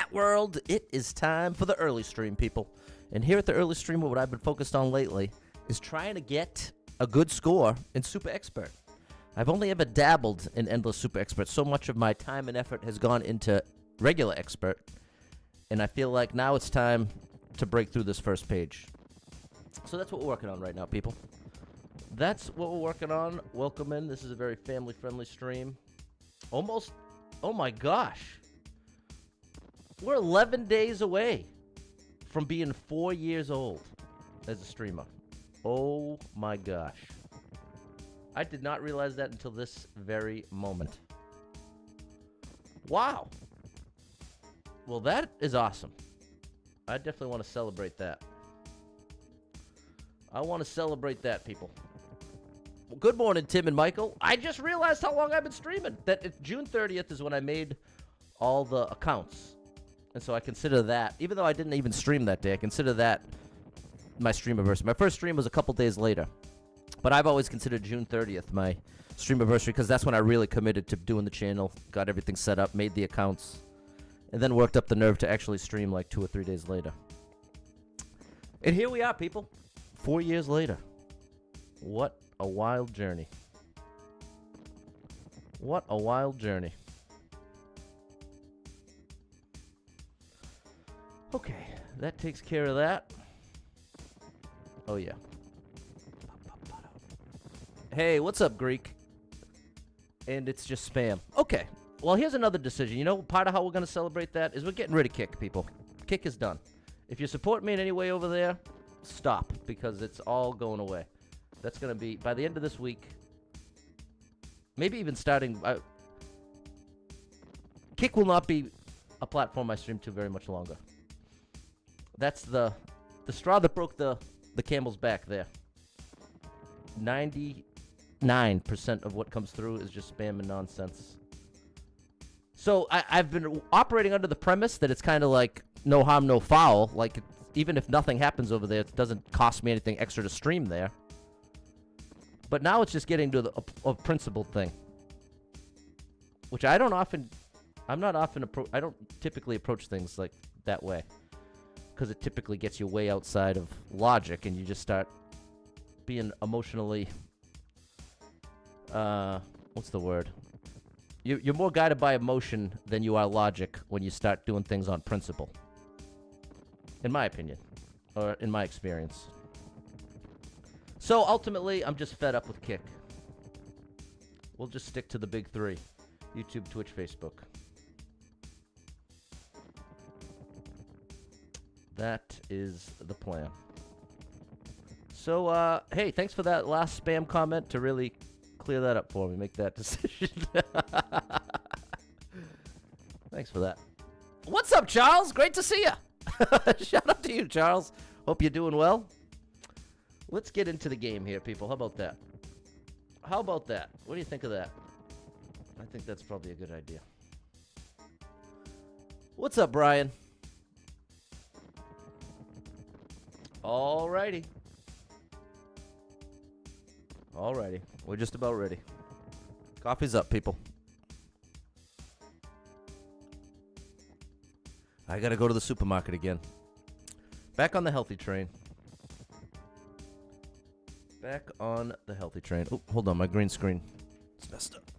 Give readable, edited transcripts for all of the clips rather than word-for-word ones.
Chat World, it is time for the early stream, people. And here at the early stream, what I've been focused on lately is trying to get a good score in Super Expert. I've only ever dabbled in Endless Super Expert. So much of my time and effort has gone into regular Expert, and I feel like now it's time to break through this first page. So that's what we're working on right now, people. That's what we're working on. Welcome in. This is a very family-friendly stream. Almost, oh my gosh. We're 11 days away from being 4 years old as a streamer. Oh my gosh. I did not realize that until this very moment. Wow. Well, that is awesome. I definitely want to celebrate that. I want to celebrate that, people. Well, good morning, Tim and Michael. I just realized how long I've been streaming. That June 30th is when I made all the accounts. And so I consider that, even though I didn't even stream that day, I consider that my stream anniversary. My first stream was a couple days later. But I've always considered June 30th my stream anniversary because that's when I really committed to doing the channel, got everything set up, made the accounts, and then worked up the nerve to actually stream like 2 or 3 days later. And here we are, people. 4 years later. What a wild journey. What a wild journey. Okay, that takes care of that. Oh, yeah. Hey, what's up, Greek? And it's just spam. Okay, well, here's another decision. You know, part of how we're going to celebrate that is we're getting rid of Kick, people. Kick is done. If you support me in any way over there, stop, because it's all going away. That's going to be, by the end of this week, maybe even starting... Kick will not be a platform I stream to very much longer. That's the straw that broke the camel's back there. 99% of what comes through is just spam and nonsense. So I've been operating under the premise that it's kind of like no harm, no foul. Like, even if nothing happens over there, it doesn't cost me anything extra to stream there. But now it's just getting to a principled thing. Which I don't typically approach things like that way. Because it typically gets you way outside of logic, and you just start being emotionally, what's the word? You're more guided by emotion than you are logic when you start doing things on principle. In my opinion, or in my experience. So ultimately, I'm just fed up with Kick. We'll just stick to the big three: YouTube, Twitch, Facebook. That is the plan. So, hey, thanks for that last spam comment to really clear that up for me, make that decision. Thanks for that. What's up, Charles? Great to see you. Shout out to you, Charles. Hope you're doing well. Let's get into the game here, people. How about that? How about that? What do you think of that? I think that's probably a good idea. What's up, Brian? Alrighty. Alrighty. We're just about ready. Coffee's up, people. I gotta go to the supermarket again. Back on the healthy train. Back on the healthy train. Oh, hold on. My green screen is messed up.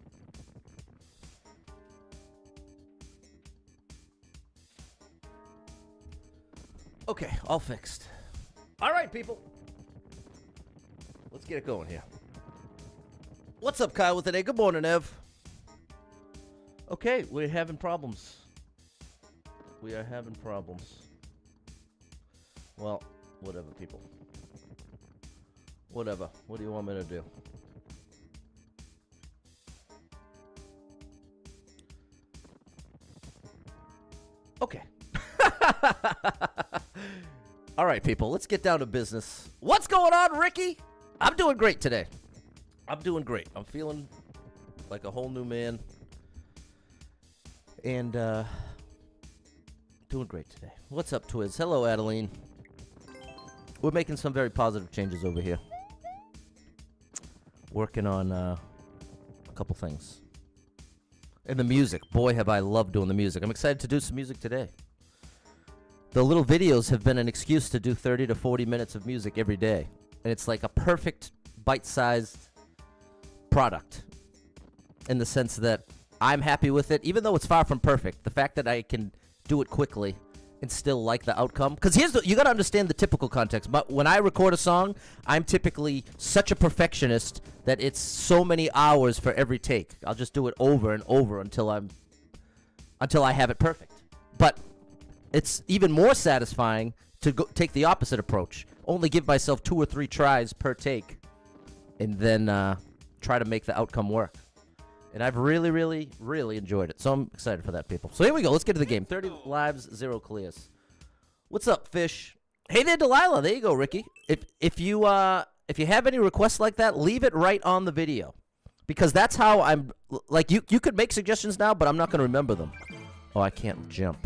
Okay, all fixed. All right, people. Let's get it going here. What's up, Kyle, with today? Good morning, Ev. Okay, we're having problems. We are having problems. Well, whatever, people. Whatever. What do you want me to do? Okay. All right, people, let's get down to business. What's going on, Ricky? I'm doing great today. I'm doing great. I'm feeling like a whole new man. And, doing great today. What's up, Twiz? Hello, Adeline. We're making some very positive changes over here. Working on, a couple things. And the music. Boy, have I loved doing the music. I'm excited to do some music today. the little videos have been an excuse to do 30 to 40 minutes of music every day. And it's like a perfect bite-sized product in the sense that I'm happy with it, even though it's far from perfect. The fact that I can do it quickly and still like the outcome. Because you got to understand the typical context. But when I record a song, I'm typically such a perfectionist that it's so many hours for every take. I'll just do it over and over until I have it perfect. But it's even more satisfying to take the opposite approach. Only give myself 2 or 3 tries per take, and then try to make the outcome work. And I've really, really, really enjoyed it. So I'm excited for that, people. So here we go. Let's get to the game. 30 lives, 0 clears. What's up, Fish? Hey there, Delilah. There you go, Ricky. If you have any requests like that, leave it right on the video, because that's how I'm. Like you could make suggestions now, but I'm not going to remember them. Oh, I can't jump.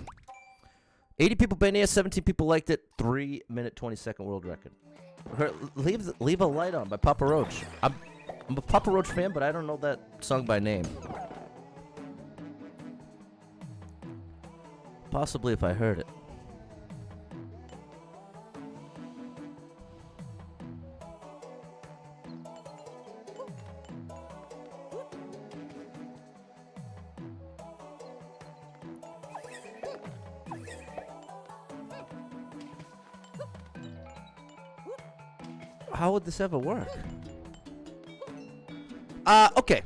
80 people been here, 17 people liked it. 3-minute, 20-second world record. Leave a light on by Papa Roach. I'm a Papa Roach fan, but I don't know that song by name. Possibly if I heard it. How would this ever work? Okay.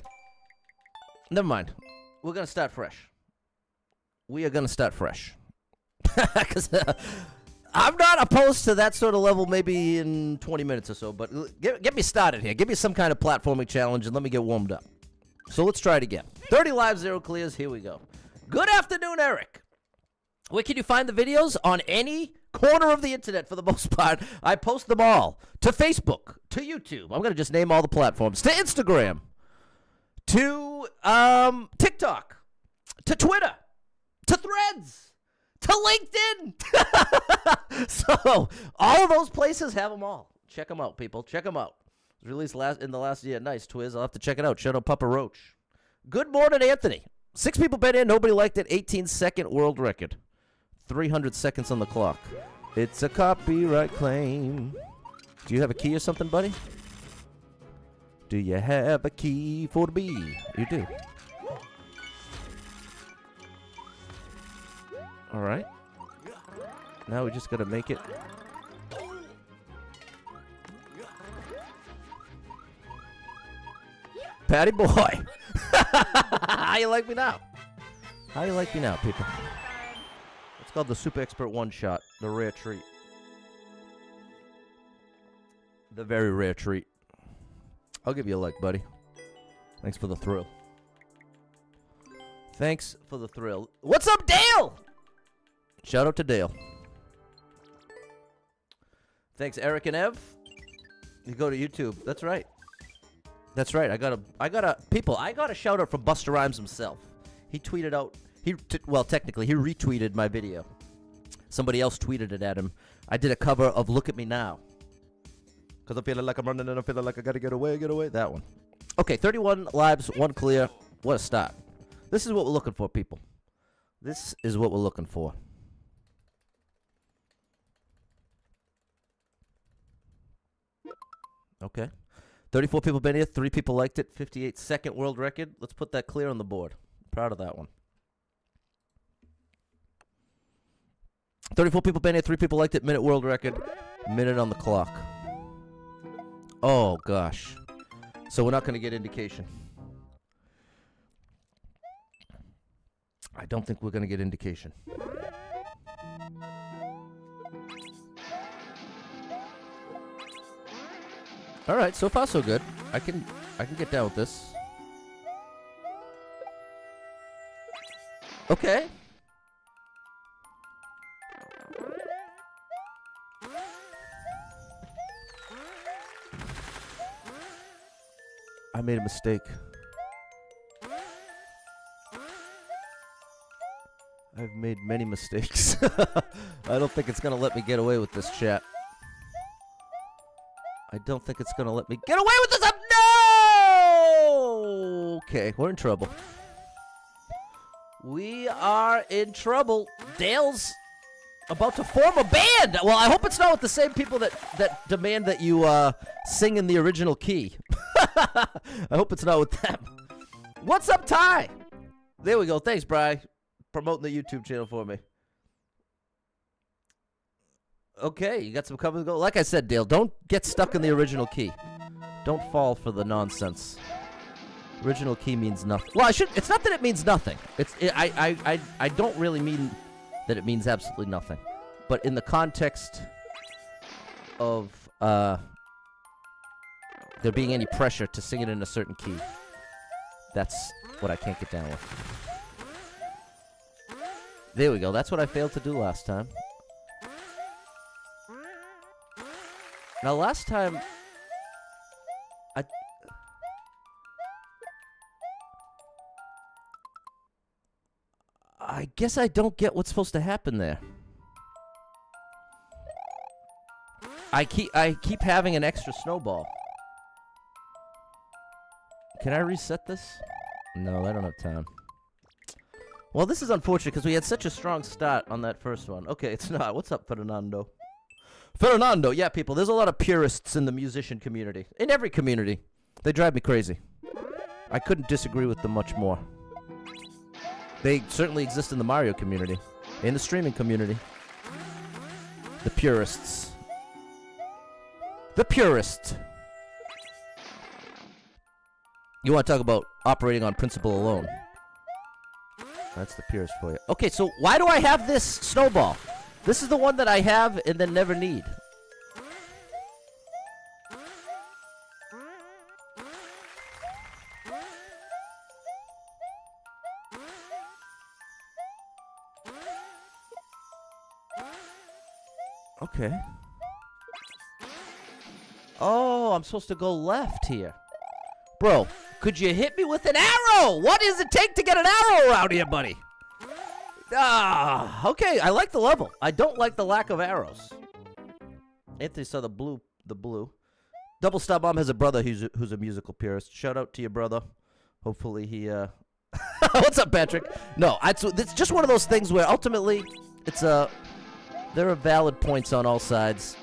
Never mind. We're going to start fresh. We are going to start fresh. Because I'm not opposed to that sort of level maybe in 20 minutes or so. But get me started here. Give me some kind of platforming challenge and let me get warmed up. So let's try it again. 30 lives, 0 clears. Here we go. Good afternoon, Eric. Where can you find the videos? On any corner of the internet, for the most part. I post them all to Facebook, to YouTube. I'm going to just name all the platforms. To Instagram, to TikTok, to Twitter, to Threads, to LinkedIn. So all of those places have them all. Check them out, people. Check them out. It was released in the last year. Nice, Twiz. I'll have to check it out. Shout out Papa Roach. Good morning, Anthony. 6 people been in. Nobody liked it. 18-second world record. 300 seconds on the clock. It's a copyright claim. Do you have a key or something, buddy? Do you have a key for the bee? You do. All right. Now we just got to make it. Patty boy. How you like me now? How you like me now, people? It's called the Super Expert One Shot, the rare treat. The very rare treat. I'll give you a like, buddy. Thanks for the thrill. Thanks for the thrill. What's up, Dale? Shout out to Dale. Thanks, Eric and Ev. You go to YouTube. That's right. That's right. I got a shout out from Busta Rhymes himself. He tweeted out. Well, technically, he retweeted my video. Somebody else tweeted it at him. I did a cover of Look at Me Now. Because I'm feeling like I'm running and I'm feeling like I got to get away. That one. Okay, 31 lives, 1 clear. What a start. This is what we're looking for, people. This is what we're looking for. Okay. 34 people been here. 3 people liked it. 58-second world record. Let's put that clear on the board. Proud of that one. 34 people been here, 3 people liked it, minute world record, minute on the clock. Oh, gosh. So we're not going to get indication. I don't think we're going to get indication. All right, so far so good. I can get down with this. Okay. I made a mistake. I've made many mistakes. I don't think it's going to let me get away with this, chat. I don't think it's going to let me get away with this. No! Okay, we're in trouble. We are in trouble. Dale's About to form a band. Well, I hope it's not with the same people that demand that you sing in the original key. I hope it's not with them. What's up, Ty? There we go. Thanks, Bri. Promoting the YouTube channel for me. Okay, you got some cover to go. Like I said, Dale, don't get stuck in the original key. Don't fall for the nonsense. Original key means nothing. Well, it's not that it means nothing. I don't really mean that it means absolutely nothing. But in the context of there being any pressure to sing it in a certain key, that's what I can't get down with. There we go. That's what I failed to do last time. Now, last time, I guess I don't get what's supposed to happen there. I keep having an extra snowball. Can I reset this? No, I don't have time. Well, this is unfortunate because we had such a strong start on that first one. Okay, it's not. What's up, Fernando? Fernando, yeah, people. There's a lot of purists in the musician community. In every community. They drive me crazy. I couldn't disagree with them much more. They certainly exist in the Mario community. In the streaming community. The purists. The purist. You want to talk about operating on principle alone. That's the purist for you. Okay, so why do I have this snowball? This is the one that I have and then never need. Okay. Oh, I'm supposed to go left here. Bro, could you hit me with an arrow? What does it take to get an arrow around here, buddy? Ah, okay, I like the level. I don't like the lack of arrows. Anthony saw the blue. Double Star Bomb has a brother who's a musical purist. Shout out to your brother. Hopefully he, What's up, Patrick? No, it's just one of those things where ultimately there are valid points on all sides,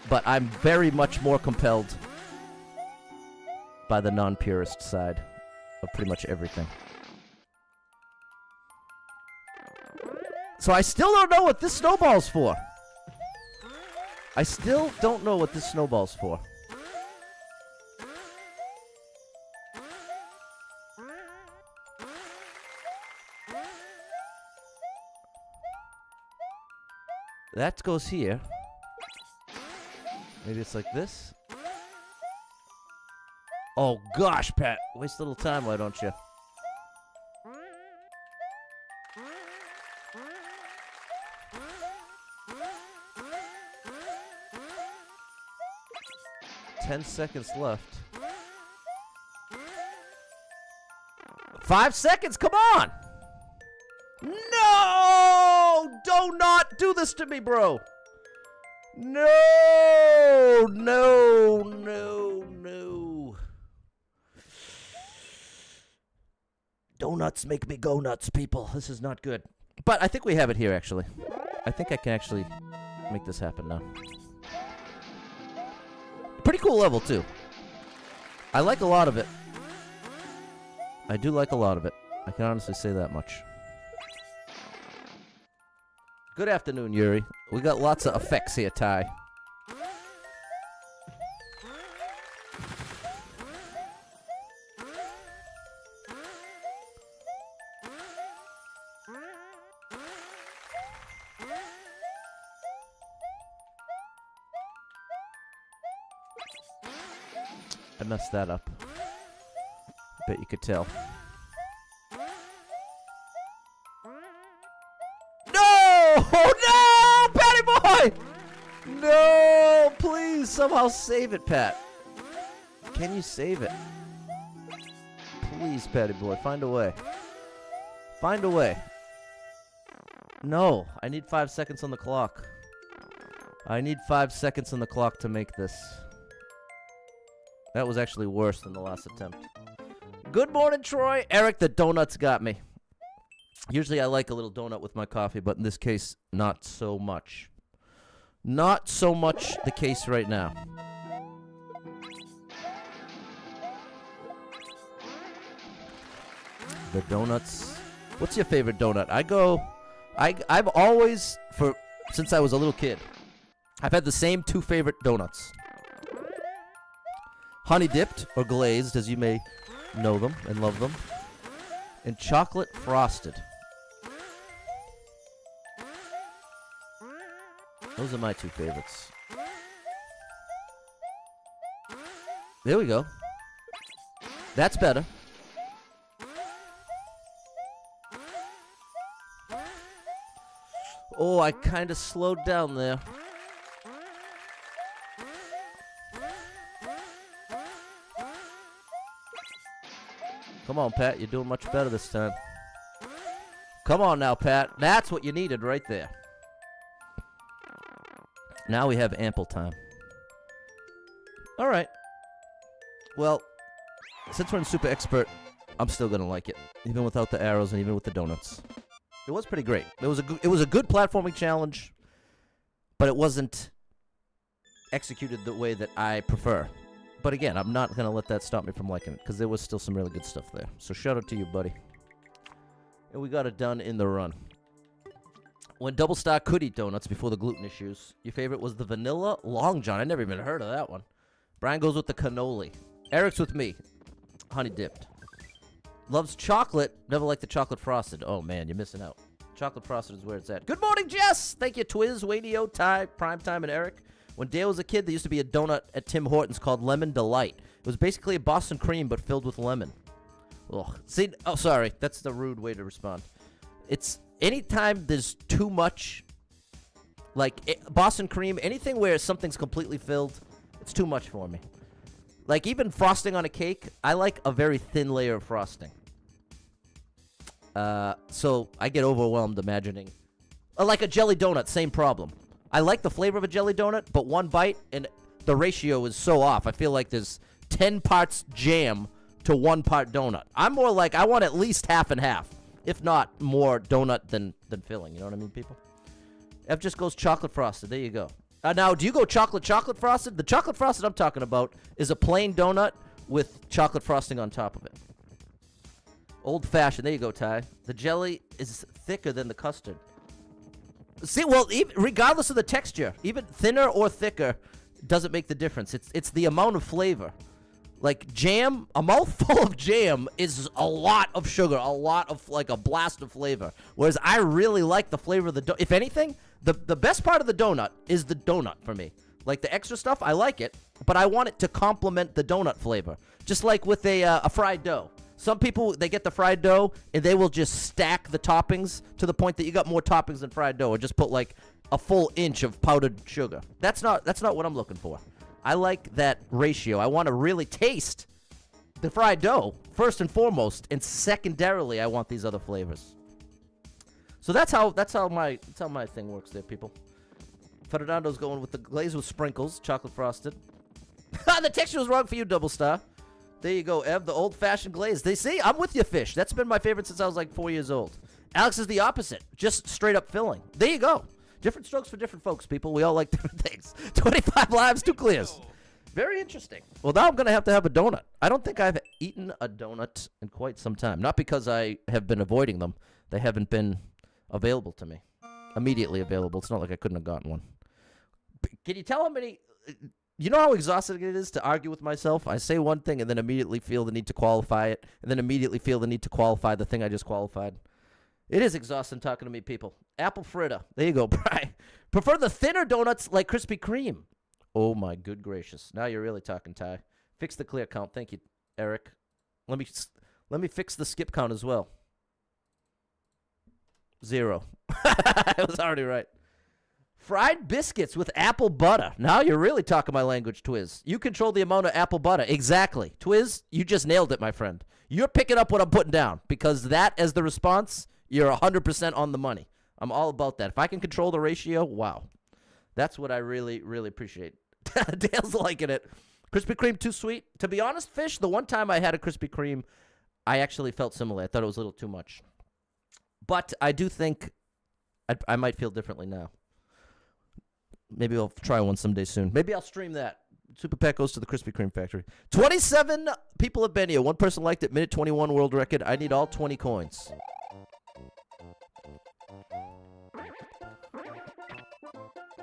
but I'm very much more compelled by the non-purist side of pretty much everything. So I still don't know what this snowball's for. I still don't know what this snowball's for. That goes here. Maybe it's like this. Oh gosh, Pat. Waste a little time, why don't you? $10 seconds left. 5 seconds, come on! No! Do not do this to me, bro! No! No, no, no. Donuts make me go nuts, people. This is not good. But I think we have it here, actually. I think I can actually make this happen now. Pretty cool level, too. I like a lot of it. I do like a lot of it. I can honestly say that much. Good afternoon, Yuri. We got lots of effects here, Ty. I messed that up. Bet you could tell. No! Oh no! Patty boy! No! Please, somehow save it, Pat. Can you save it? Please, Patty boy, find a way. Find a way. No, I need 5 seconds on the clock. I need 5 seconds on the clock to make this. That was actually worse than the last attempt. Good morning, Troy. Eric, the donuts got me. Usually I like a little donut with my coffee, but in this case, not so much. Not so much the case right now. The donuts. What's your favorite donut? I've always, since I was a little kid, I've had the same two favorite donuts. Honey dipped or glazed, as you may know them and love them. And chocolate frosted. Those are my two favorites. There we go. That's better. Oh, I kind of slowed down there. Come on, Pat. You're doing much better this time. Come on now, Pat. That's what you needed right there. Now we have ample time. All right. Well, since we're in Super Expert, I'm still going to like it, even without the arrows and even with the donuts. It was pretty great. It was a good platforming challenge, but it wasn't executed the way that I prefer. But again, I'm not going to let that stop me from liking it, because there was still some really good stuff there. So shout out to you, buddy. And we got it done in the run. When Double Star could eat donuts before the gluten issues, your favorite was the vanilla Long John. I never even heard of that one. Brian goes with the cannoli. Eric's with me. Honey dipped. Loves chocolate. Never liked the chocolate frosted. Oh, man, you're missing out. Chocolate frosted is where it's at. Good morning, Jess. Thank you, Twiz, Wadio, Ty, Primetime, and Eric. When Dale was a kid, there used to be a donut at Tim Hortons called Lemon Delight. It was basically a Boston cream, but filled with lemon. Ugh. See, oh, sorry. That's the rude way to respond. It's anytime there's too much, like Boston cream, anything where something's completely filled, it's too much for me. Like even frosting on a cake, I like a very thin layer of frosting. So I get overwhelmed imagining. Like a jelly donut, same problem. I like the flavor of a jelly donut, but one bite and the ratio is so off. I feel like there's 10 parts jam to 1 part donut. I'm more like I want at least half and half, if not more donut than filling. You know what I mean, people? F just goes chocolate frosted. There you go. Now, do you go chocolate frosted? The chocolate frosted I'm talking about is a plain donut with chocolate frosting on top of it. Old fashioned. There you go, Ty. The jelly is thicker than the custard. See, well, regardless of the texture, even thinner or thicker doesn't make the difference. It's the amount of flavor. Like jam, a mouthful of jam is a lot of sugar, a lot of, like, a blast of flavor. Whereas I really like the flavor of the donut. If anything, the best part of the donut is the donut for me. Like the extra stuff, I like it, but I want it to complement the donut flavor. Just like with a fried dough. Some people, they get the fried dough, and they will just stack the toppings to the point that you got more toppings than fried dough, or just put, like, a full inch of powdered sugar. That's not what I'm looking for. I like that ratio. I want to really taste the fried dough, first and foremost, and secondarily, I want these other flavors. So that's how my thing works there, people. Ferdinando's going with the glaze with sprinkles, chocolate frosted. The texture was wrong for you, Double Star. There you go, Ev, the old-fashioned glaze. They see, I'm with you, Fish. That's been my favorite since I was like 4 years old. Alex is the opposite, just straight-up filling. There you go. Different strokes for different folks, people. We all like different things. 25 lives, 2 clears. Very interesting. Well, now I'm going to have a donut. I don't think I've eaten a donut in quite some time. Not because I have been avoiding them. They haven't been available to me. Immediately available. It's not like I couldn't have gotten one. Can you tell how many... You know how exhausting it is to argue with myself? I say one thing and then immediately feel the need to qualify it, and then immediately feel the need to qualify the thing I just qualified. It is exhausting talking to me, people. Apple fritter. There you go, Brian. Prefer the thinner donuts like Krispy Kreme. Oh, my good gracious. Now you're really talking, Ty. Fix the clear count. Thank you, Eric. Let me fix the skip count as well. 0. I was already right. Fried biscuits with apple butter. Now you're really talking my language, Twiz. You control the amount of apple butter. Exactly. Twiz, you just nailed it, my friend. You're picking up what I'm putting down, because that as the response, you're 100% on the money. I'm all about that. If I can control the ratio, wow. That's what I really, really appreciate. Dale's liking it. Krispy Kreme too sweet. To be honest, Fish, the one time I had a Krispy Kreme, I actually felt similar. I thought it was a little too much. But I do think I might feel differently now. Maybe I'll try one someday soon. Maybe I'll stream that. Super Pet goes to the Krispy Kreme factory. 27 people have been here. One person liked it. Minute 21 world record. I need all 20 coins.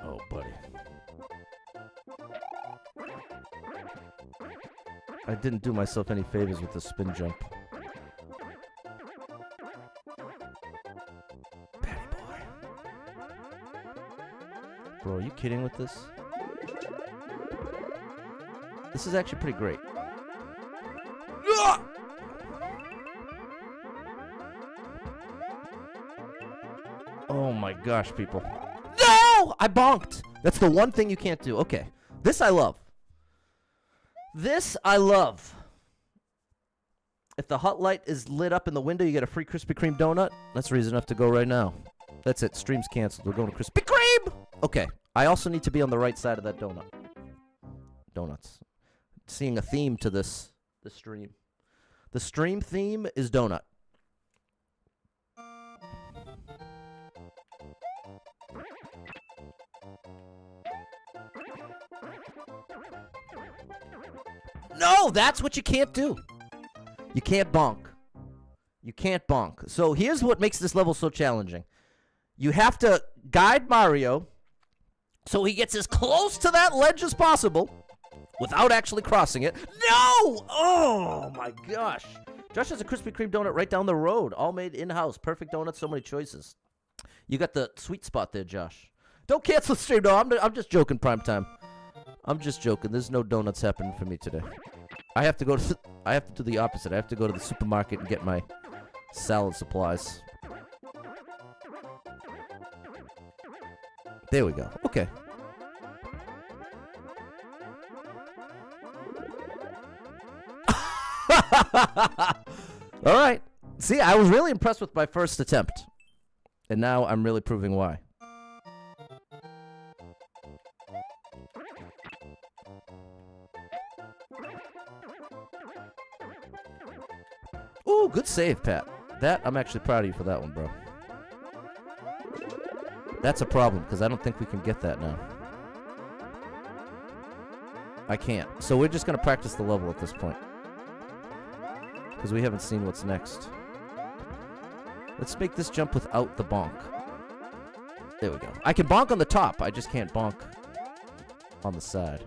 Oh, buddy. I didn't do myself any favors with the spin jump. Patty boy. Bro, are you kidding with this? This is actually pretty great. Oh my gosh, people. No! I bonked. That's the one thing you can't do. Okay. This I love. This I love. If the hot light is lit up in the window, you get a free Krispy Kreme donut. That's reason enough to go right now. That's it. Stream's canceled. We're going to Krispy Kreme! Okay. I also need to be on the right side of that donut. Donuts. Seeing a theme to this stream. The stream theme is donut. No, that's what you can't do. You can't bonk. You can't bonk. So here's what makes this level so challenging. You have to guide Mario so he gets as close to that ledge as possible without actually crossing it. No! Oh, my gosh. Josh has a Krispy Kreme donut right down the road. All made in-house. Perfect donuts, so many choices. You got the sweet spot there, Josh. Don't cancel the stream. No, I'm just joking, prime time. I'm just joking. There's no donuts happening for me today. I have to go to I have to do the opposite. I have to go to the supermarket and get my salad supplies. There we go. Okay. All right. See, I was really impressed with my first attempt. And now I'm really proving why. Ooh, good save, Pat. That, I'm actually proud of you for that one, bro. That's a problem, because I don't think we can get that now. I can't. So we're just going to practice the level at this point. Because we haven't seen what's next. Let's make this jump without the bonk. There we go. I can bonk on the top. I just can't bonk on the side.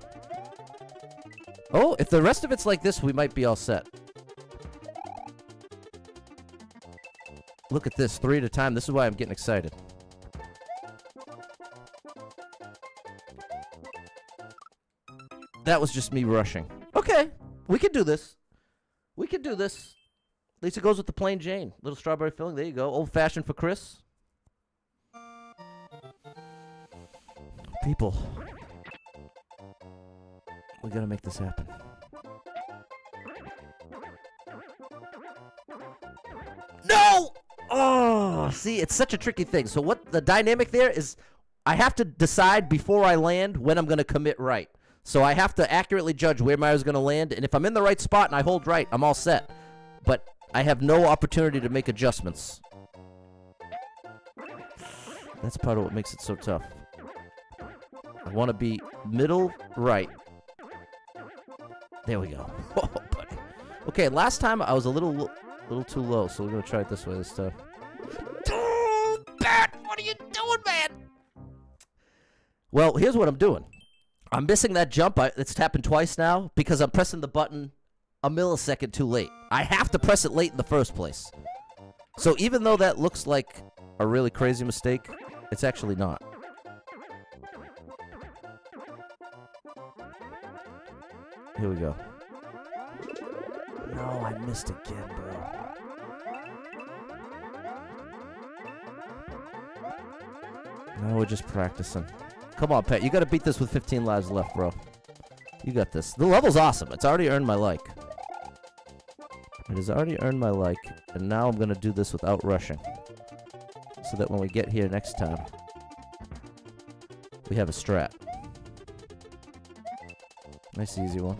Oh, if the rest of it's like this, we might be all set. Look at this, 3 at a time. This is why I'm getting excited. That was just me rushing. Okay, we can do this. We can do this. At least it goes with the plain Jane. Little strawberry filling. There you go. Old-fashioned for Chris. People. We gotta make this happen. No! Oh, see, it's such a tricky thing. So what the dynamic there is, I have to decide before I land when I'm going to commit right. So I have to accurately judge where Mario's going to land. And if I'm in the right spot and I hold right, I'm all set. But I have no opportunity to make adjustments. That's part of what makes it so tough. I want to be middle right. There we go. Oh, buddy. Okay, last time I was a little too low, so we're going to try it this way this time. Pat, what are you doing, man? Well, here's what I'm doing. I'm missing that jump. It's happened twice now because I'm pressing the button a millisecond too late. I have to press it late in the first place. So even though that looks like a really crazy mistake, it's actually not. Here we go. No, I missed again, bro. Now we're just practicing. Come on, Pat. You got to beat this with 15 lives left, bro. You got this. The level's awesome. It's already earned my like. It has already earned my like. And now I'm going to do this without rushing. So that when we get here next time, we have a strat. Nice easy one.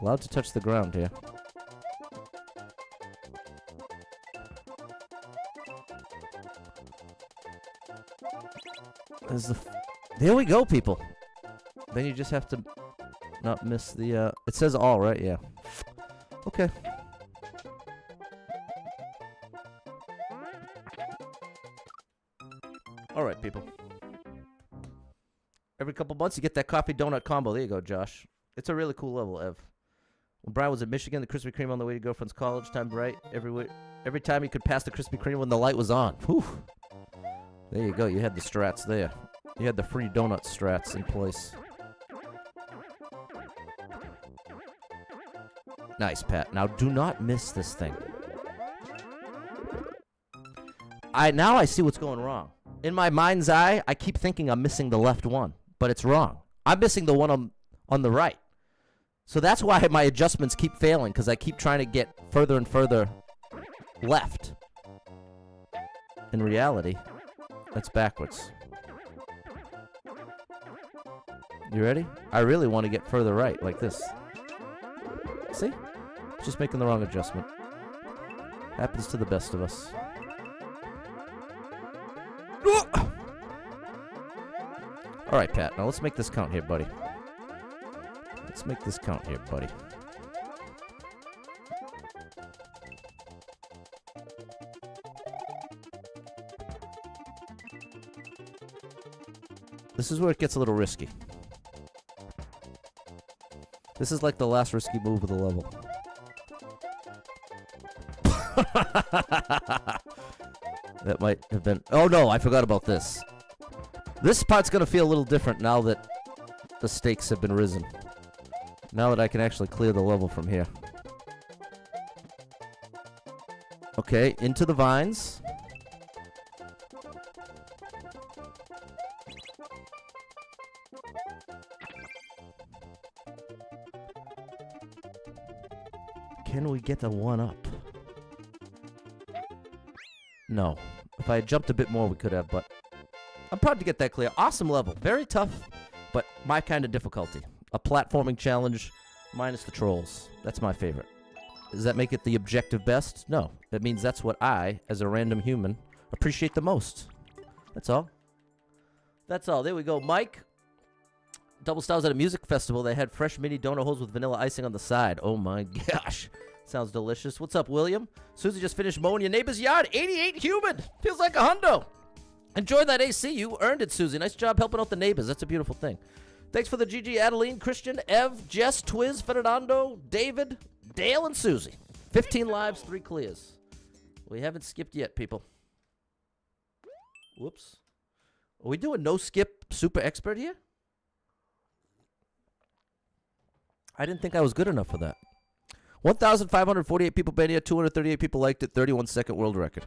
Allowed to touch the ground here. There we go, people. Then you just have to not miss the, it says all, right? Yeah. Okay. All right, people. Every couple months, you get that coffee donut combo. There you go, Josh. It's a really cool level, Ev. When Brian was in Michigan, the Krispy Kreme on the way to girlfriend's college, timed right. Every time you could pass the Krispy Kreme when the light was on. Whew. There you go. You had the strats there. You had the free donut strats in place. Nice, Pat. Now, do not miss this thing. Now I see what's going wrong. In my mind's eye, I keep thinking I'm missing the left one, but it's wrong. I'm missing the one on the right. So that's why my adjustments keep failing, because I keep trying to get further and further left. In reality, that's backwards. You ready? I really want to get further right, like this. See? Just making the wrong adjustment. Happens to the best of us. All right, Pat. Now let's make this count here, buddy. Let's make this count here, buddy. This is where it gets a little risky. This is like the last risky move of the level. That might have been... Oh, no, I forgot about this. This part's going to feel a little different now that the stakes have been risen. Now that I can actually clear the level from here. Okay, into the vines. Can we get the one up? No. If I had jumped a bit more, we could have, but I'm proud to get that clear. Awesome level. Very tough, but my kind of difficulty. A platforming challenge minus the trolls. That's my favorite. Does that make it the objective best? No. That means that's what I, as a random human, appreciate the most. That's all. That's all. There we go. Mike. Double Stars at a music festival. They had fresh mini donut holes with vanilla icing on the side. Oh my gosh. Sounds delicious. What's up, William? Susie just finished mowing your neighbor's yard. 88 humid. Feels like a hundo. Enjoy that AC. You earned it, Susie. Nice job helping out the neighbors. That's a beautiful thing. Thanks for the GG, Adeline, Christian, Ev, Jess, Twiz, Fernando, David, Dale, and Susie. 15 lives, 3 clears. We haven't skipped yet, people. Whoops. Are we doing no skip super expert here? I didn't think I was good enough for that. 1,548 people been here, 238 people liked it, 31-second world record.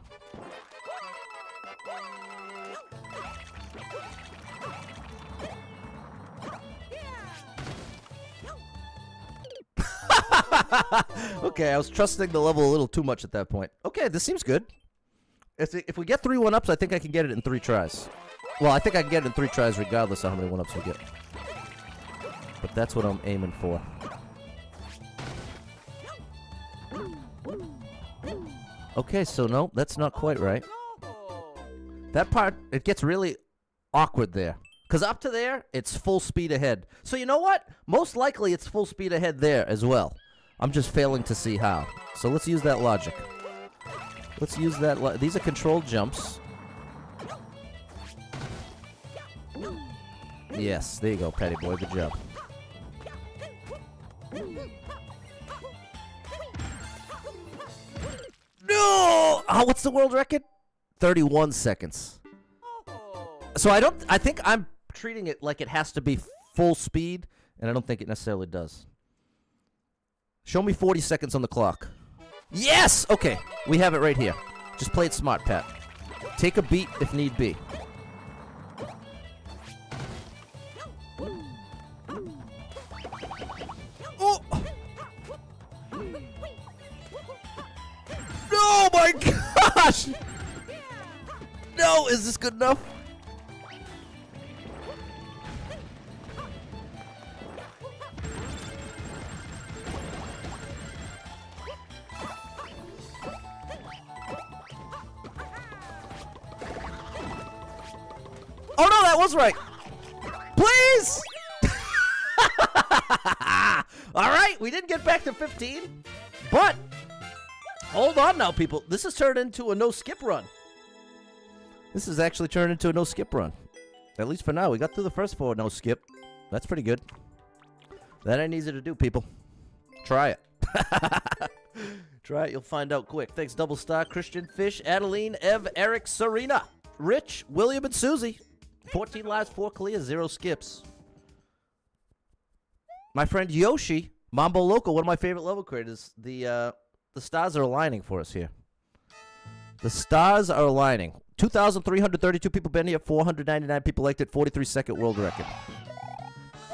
Okay, I was trusting the level a little too much at that point. Okay, this seems good. If we get 3 1-ups, I think I can get it in 3 tries. Well, I think I can get it in 3 tries regardless of how many 1-ups we get. But that's what I'm aiming for. Okay, so no, that's not quite right. That part, it gets really awkward there. Because up to there, it's full speed ahead. So you know what? Most likely it's full speed ahead there as well. I'm just failing to see how. So let's use that logic. Let's use that. These are controlled jumps. Yes, there you go, Patty boy. Good job. No! Oh, what's the world record? 31 seconds. So I think I'm treating it like it has to be full speed, and I don't think it necessarily does. Show me 40 seconds on the clock. Yes! Okay, we have it right here. Just play it smart, Pat. Take a beat if need be. Oh! Oh my gosh! No, is this good enough? Oh no, that was right. Please. All right, we didn't get back to 15, but hold on now, people. This has turned into a no-skip run. This has actually turned into a no-skip run. At least for now. We got through the first 4 no-skip. That's pretty good. That ain't easy to do, people. Try it. Try it. You'll find out quick. Thanks, Double Star, Christian, Fish, Adeline, Ev, Eric, Serena, Rich, William, and Susie. 14 lives, 4 clears, 0 skips. My friend Yoshi, Mambo Loco, one of my favorite level creators. The stars are aligning for us here. The stars are aligning. 2,332 people been here. 499 people liked it. 43-second world record.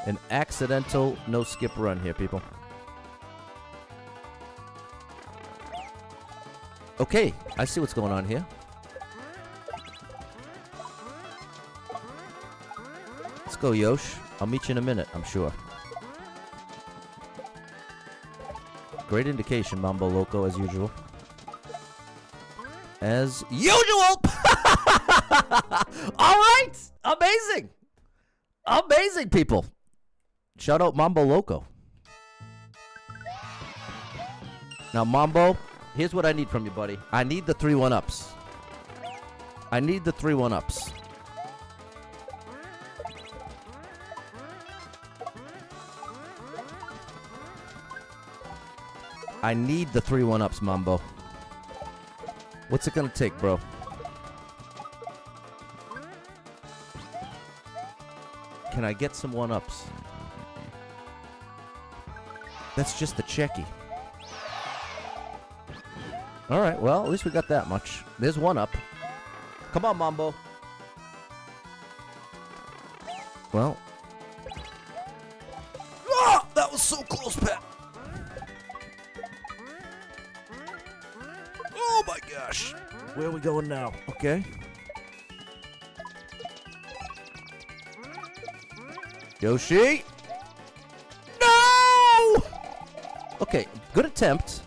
An accidental no-skip run here, people. Okay, I see what's going on here. Let's go, Yosh. I'll meet you in a minute, I'm sure. Great indication, Mambo Loco, as usual. As usual! All right! Amazing! Amazing, people. Shout out Mambo Loco. Now, Mambo, here's what I need from you, buddy. I need the 3 1-ups. I need the 3 1-ups. I need the 3 1-ups, Mambo. What's it gonna take, bro? Can I get some 1-ups? That's just the checky. Alright, well, at least we got that much. There's 1 up. Come on, Mambo. Well. Oh, that was so close, Pat. Oh my gosh. Where are we going now? Okay. Yoshi. No! Okay, good attempt.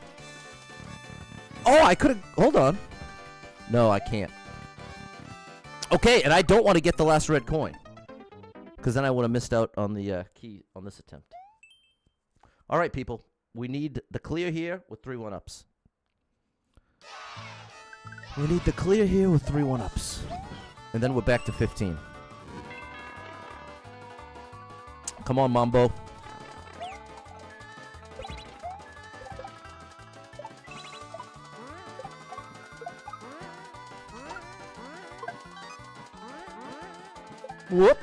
Oh, I could have... Hold on. No, I can't. Okay, and I don't want to get the last red coin. Because then I would have missed out on the key on this attempt. All right, people. We need the clear here with 3 1-ups. We need the clear here with 3 1-ups. And then we're back to 15. Come on, Mambo. Whoop.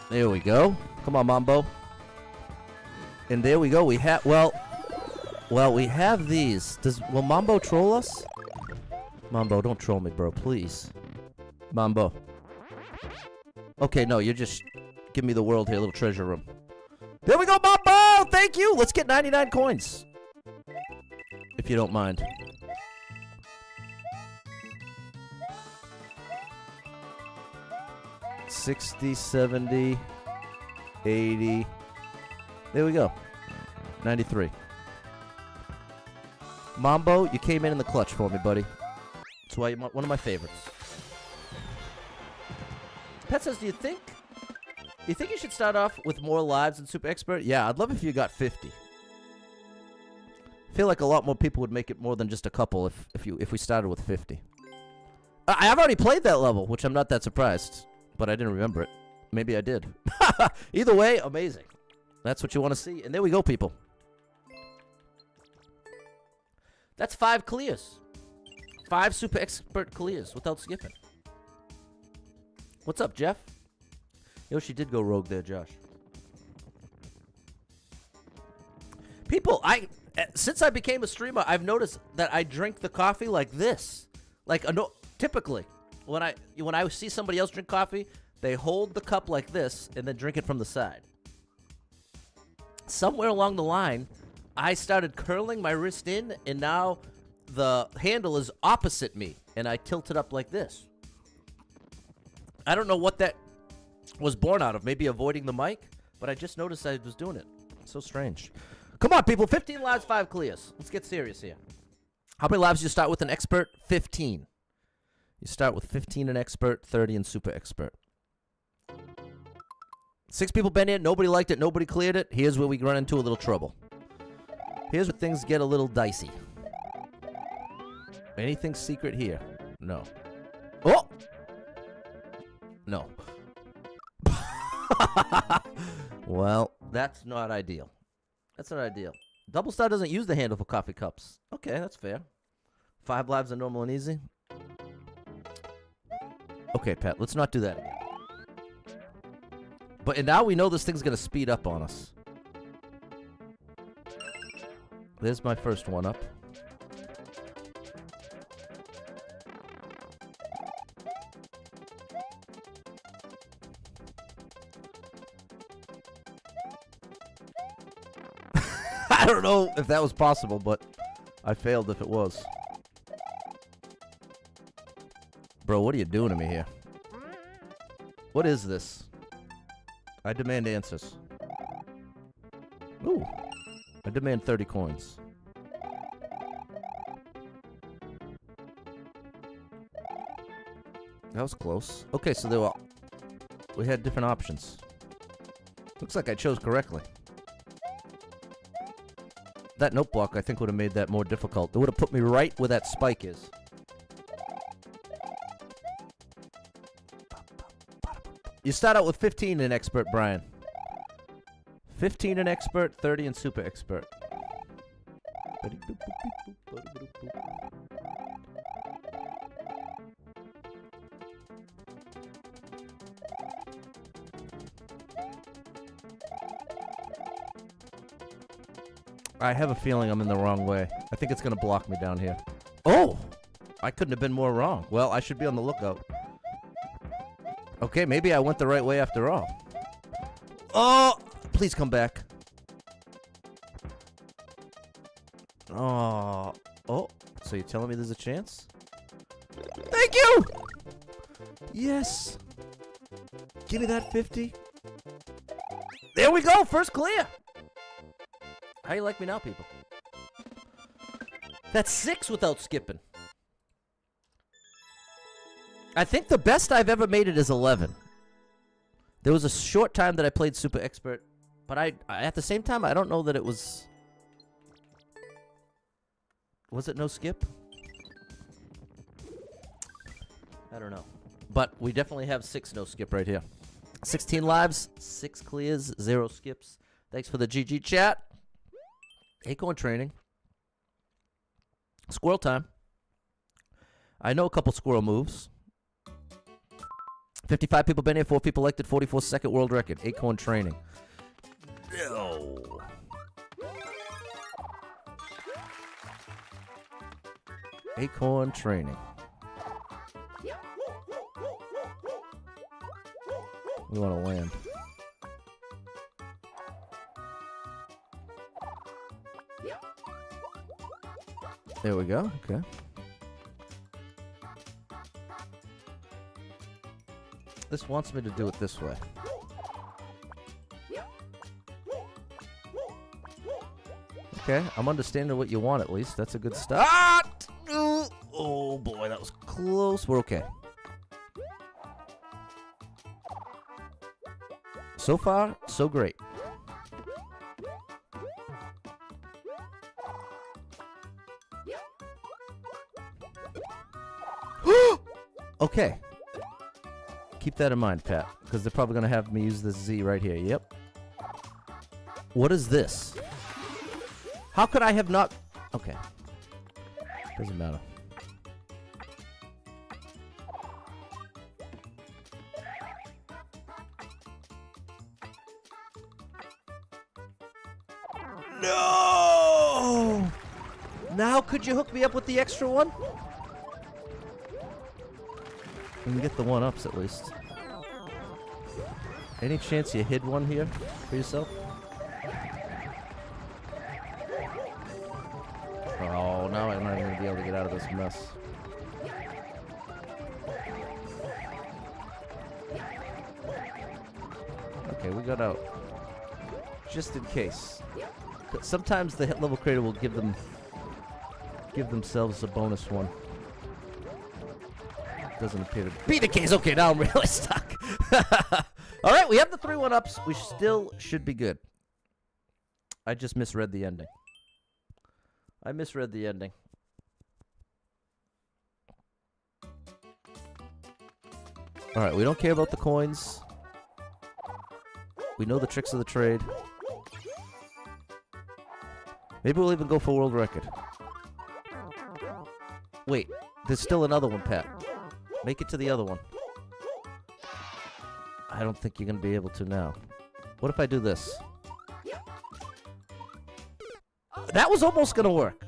There we go. Come on, Mambo. And there we go. We have, well, we have these. Will Mambo troll us? Mambo, don't troll me, bro, please. Mambo. Okay, no, you're just give me the world here, little treasure room. There we go, Mambo! Thank you! Let's get 99 coins. If you don't mind. $60, $70, $80. There we go. 93. Mambo, you came in the clutch for me, buddy. That's why you're one of my favorites. Pet says, do you think you should start off with more lives than Super Expert? Yeah, I'd love if you got 50. I feel like a lot more people would make it more than just a couple if we started with 50. I've already played that level, which I'm not that surprised, but I didn't remember it. Maybe I did. Either way, amazing. That's what you want to see. And there we go, people. That's 5 clears. 5 Super Expert clears without skipping. What's up, Jeff? Yoshi did go rogue there, Josh. People, since I became a streamer, I've noticed that I drink the coffee like this. Like, typically, when I see somebody else drink coffee, they hold the cup like this and then drink it from the side. Somewhere along the line, I started curling my wrist in, and now the handle is opposite me, and I tilt it up like this. I don't know what that was born out of. Maybe avoiding the mic, but I just noticed I was doing it. So strange. Come on, people. 15 lives, 5 clears. Let's get serious here. How many lives do you start with an expert? 15. You start with 15 in expert, 30 in super expert. 6 people been here. Nobody liked it. Nobody cleared it. Here's where we run into a little trouble. Here's where things get a little dicey. Anything secret here? No. Oh! No. Well, that's not ideal. That's not ideal. Double Star doesn't use the handle for coffee cups. Okay, that's fair. 5 lives are normal and easy. Okay, Pat, let's not do that again. But now we know this thing's going to speed up on us. There's my first one up. I don't know if that was possible, but I failed if it was. Bro, what are you doing to me here? What is this? I demand answers. Ooh. I demand 30 coins. That was close. Okay, so we had different options. Looks like I chose correctly. That note block, I think, would have made that more difficult. It would have put me right where that spike is. You start out with 15 in expert, Brian. 15 in expert, 30 in super expert. I have a feeling I'm in the wrong way. I think it's going to block me down here. Oh! I couldn't have been more wrong. Well, I should be on the lookout. Okay, maybe I went the right way after all. Oh! Please come back. Oh. Oh. So you're telling me there's a chance? Thank you! Yes. Give me that 50. There we go. First clear. How you like me now, people? That's 6 without skipping. I think the best I've ever made it is 11. There was a short time that I played Super Expert, but I at the same time, I don't know that it was... Was it no skip? I don't know. But we definitely have 6 no skip right here. 16 lives, 6 clears, 0 skips. Thanks for the GG chat. Acorn training. Squirrel time. I know a couple squirrel moves. 55 people been here, 4 people elected, 44 second world record. Acorn training. No. Acorn training. We want to land. There we go. Okay. This wants me to do it this way. Okay, I'm understanding what you want at least. That's a good start. Oh boy, that was close. We're okay. So far, so great. Okay. Keep that in mind, Pat, because they're probably going to have me use this Z right here. Yep. What is this? How could I have not... Okay. Doesn't matter. No! Now could you hook me up with the extra one? We can get the 1-ups at least. Any chance you hid one here for yourself? Oh, now I'm not even going to be able to get out of this mess. Okay, we got out. Just in case. Sometimes the hit level creator will give themselves a bonus one. Doesn't appear to be the case. Okay, now I'm really stuck. All right, we have the 3 1-ups. We still should be good. I just misread the ending. I misread the ending. All right, we don't care about the coins. We know the tricks of the trade. Maybe we'll even go for world record. Wait, there's still another one, Pat. Make it to the other one. I don't think you're going to be able to now. What if I do this? That was almost going to work.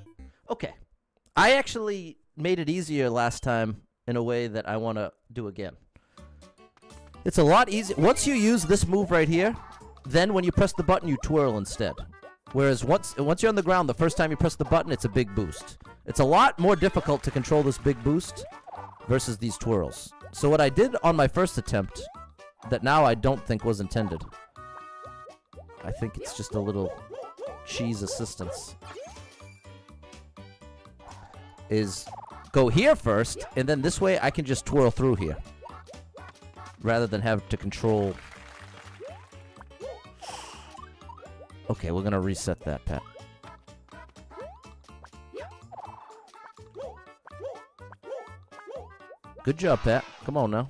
Okay. I actually made it easier last time in a way that I want to do again. It's a lot easier. Once you use this move right here, then when you press the button, you twirl instead. Whereas once you're on the ground, the first time you press the button, it's a big boost. It's a lot more difficult to control this big boost versus these twirls. So what I did on my first attempt, that now I don't think was intended. I think it's just a little cheese assistance. Is go here first, and then this way I can just twirl through here. Rather than have to control... Okay, we're gonna reset that, Pat. Good job, Pat. Come on now.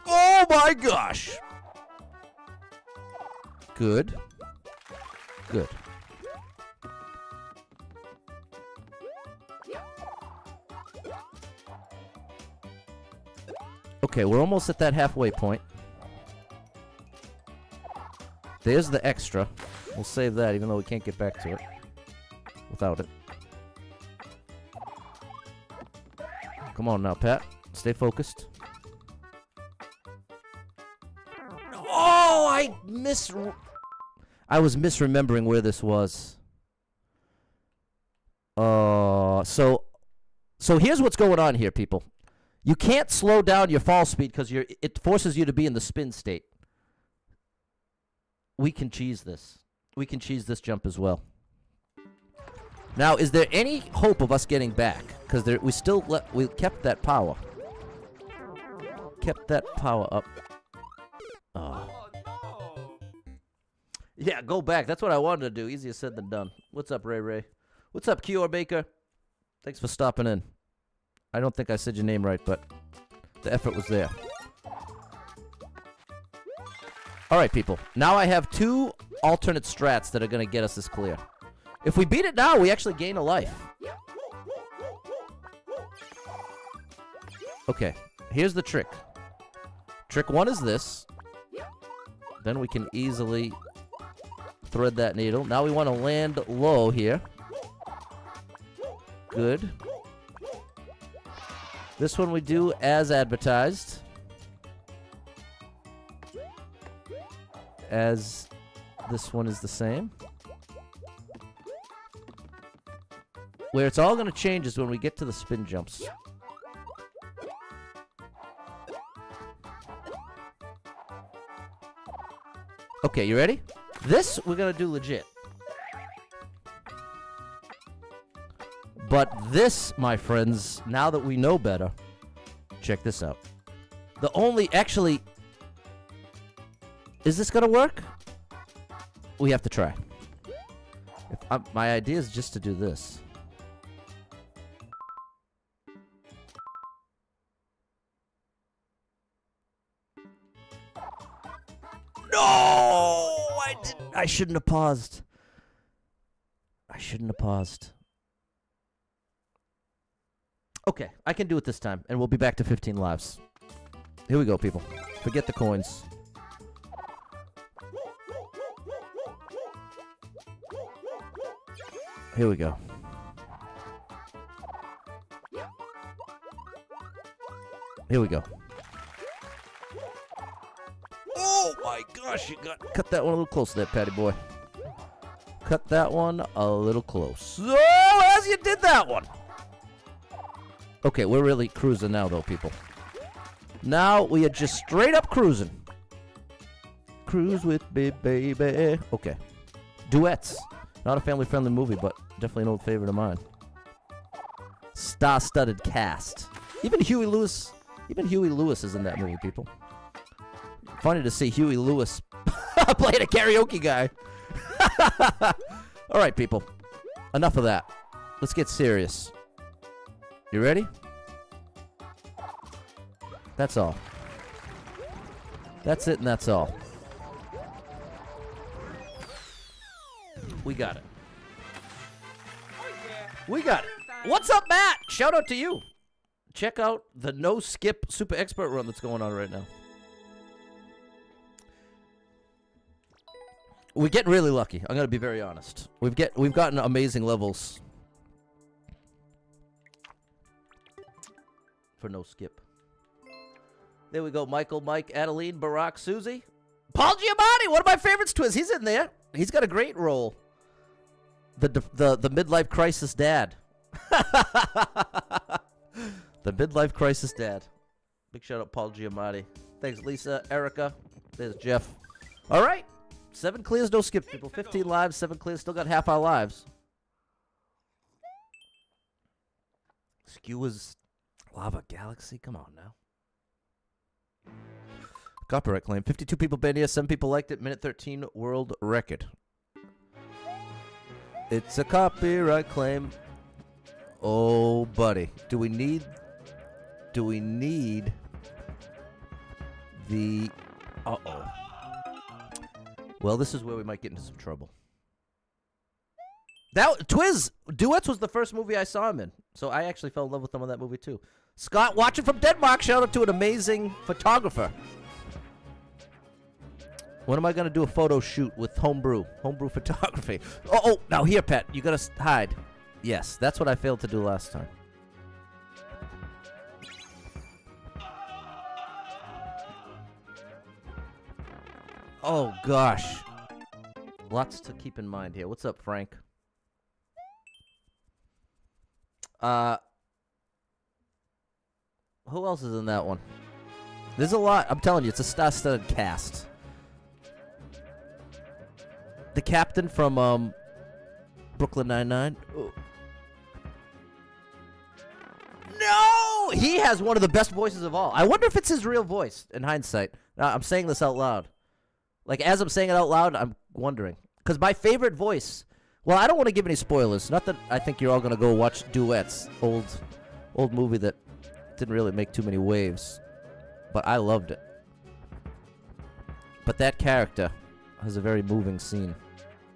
Oh my gosh! Good. Good. Okay, we're almost at that halfway point. There's the extra. We'll save that, even though we can't get back to it without it. Come on now, Pat. Stay focused. Oh, I was misremembering where this was. So here's what's going on here, people. You can't slow down your fall speed because it forces you to be in the spin state. We can cheese this. We can cheese this jump as well. Now, is there any hope of us getting back? Because we kept that power. Kept that power up. Oh. Yeah, go back. That's what I wanted to do. Easier said than done. What's up, Ray Ray? What's up, Kior Baker? Thanks for stopping in. I don't think I said your name right, but the effort was there. All right, people. Now I have 2 alternate strats that are going to get us this clear. If we beat it now, we actually gain a life. Okay, here's the trick. Trick 1 is this. Then we can easily thread that needle. Now we want to land low here. Good. This one we do as advertised. As this one is the same. Where it's all going to change is when we get to the spin jumps. Okay, you ready? This we're going to do legit. But this, my friends, now that we know better, check this out. Actually, is this going to work? We have to try. My idea is just to do this. No! I shouldn't have paused. I shouldn't have paused. Okay, I can do it this time, and we'll be back to 15 lives. Here we go, people. Forget the coins. Here we go. Here we go. Oh my gosh, you cut that one a little close there, Patty boy. Cut that one a little close. Oh, as you did that one. Okay, we're really cruising now, though, people. Now we are just straight up cruising. cruise with me, baby. Okay. Duets. Not a family-friendly movie, but definitely an old favorite of mine. Star-studded cast. Even Huey Lewis is in that movie, people. Funny to see Huey Lewis playing a karaoke guy. All right, people. Enough of that. Let's get serious. You ready? That's all. That's it, and that's all. We got it. We got it. What's up, Matt? Shout out to you. Check out the no-skip super expert run that's going on right now. We're getting really lucky. I'm going to be very honest. We've gotten amazing levels for no skip. There we go. Michael, Mike, Adeline, Barack, Susie. Paul Giamatti, one of my favorites, Twiz. He's in there. He's got a great role. The midlife crisis dad. The midlife crisis dad. Big shout out, Paul Giamatti. Thanks, Lisa, Erica. There's Jeff. All right. 7 clears, no skip, people. 15 lives, 7 clears. Still got half our lives. Skewers Lava Galaxy. Come on now. Copyright claim. 52 people banned here. 7 people liked it. Minute 13 world record. It's a copyright claim. Oh, buddy. Do we need the... Uh-oh. Well, this is where we might get into some trouble. Twiz, Duets was the first movie I saw him in. So I actually fell in love with him on that movie, too. Scott, watching from Denmark. Shout out to an amazing photographer. When am I going to do a photo shoot with homebrew photography? Oh, now here, Pat, you got to hide. Yes, that's what I failed to do last time. Oh, gosh. Lots to keep in mind here. What's up, Frank? Who else is in that one? There's a lot. I'm telling you, it's a star-studded cast. The captain from Brooklyn Nine-Nine. Oh. No! He has one of the best voices of all. I wonder if it's his real voice, in hindsight. I'm saying this out loud. Like, as I'm saying it out loud, I'm wondering. Because my favorite voice... Well, I don't want to give any spoilers. Not that I think you're all going to go watch Duets. Old movie that didn't really make too many waves. But I loved it. But that character has a very moving scene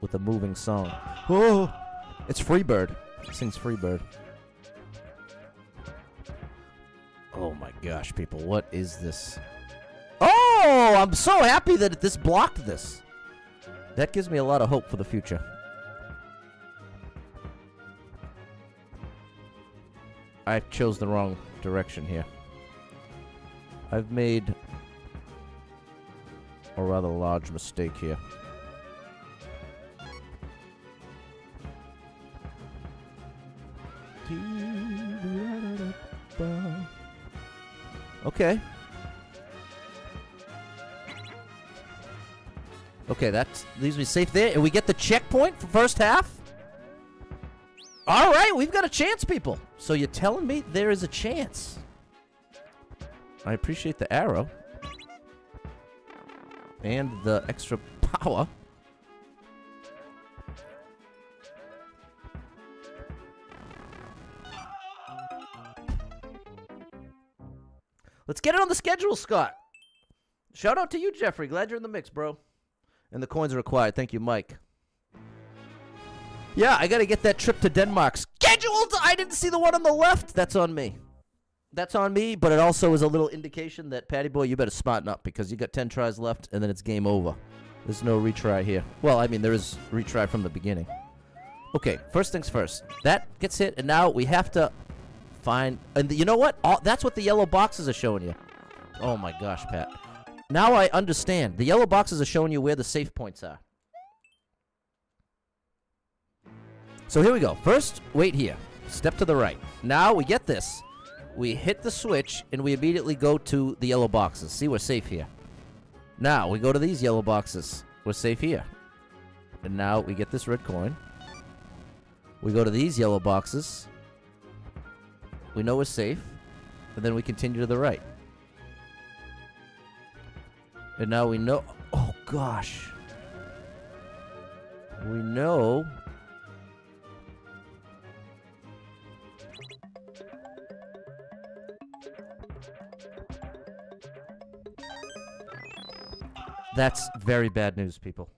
with a moving song. Oh! It's Freebird. He sings Freebird. Oh my gosh, people. What is this? Oh! I'm so happy that this blocked this. That gives me a lot of hope for the future. I chose the wrong direction here. I've made a rather large mistake here. Okay. Okay, that leaves me safe there. And we get the checkpoint for first half? All right, we've got a chance, people. So you're telling me there is a chance. I appreciate the arrow. And the extra power. Let's get it on the schedule, Scott. Shout out to you, Jeffrey. Glad you're in the mix, bro. And the coins are required. Thank you, Mike. Yeah, I got to get that trip to Denmark scheduled. I didn't see the one on the left. That's on me. That's on me, but it also is a little indication that, Patty boy, you better smarten up because you got 10 tries left, and then it's game over. There's no retry here. Well, I mean, there is retry from the beginning. Okay, first things first. That gets hit, and now we have to find... And you know what? That's what the yellow boxes are showing you. Oh, my gosh, Pat. Now I understand. The yellow boxes are showing you where the safe points are. So here we go. First, wait here. Step to the right. Now we get this. We hit the switch, and we immediately go to the yellow boxes. See, we're safe here. Now, we go to these yellow boxes. We're safe here. And now we get this red coin. We go to these yellow boxes. We know we're safe. And then we continue to the right. And now we know... Oh, gosh. We know... That's very bad news, people.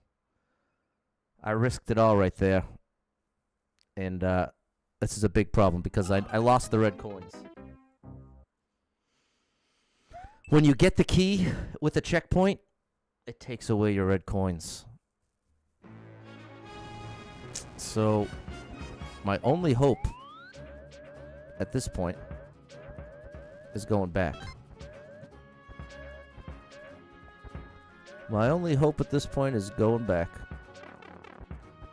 I risked it all right there. And this is a big problem because I lost the red coins. When you get the key with a checkpoint, it takes away your red coins. So, my only hope at this point is going back. My only hope at this point is going back.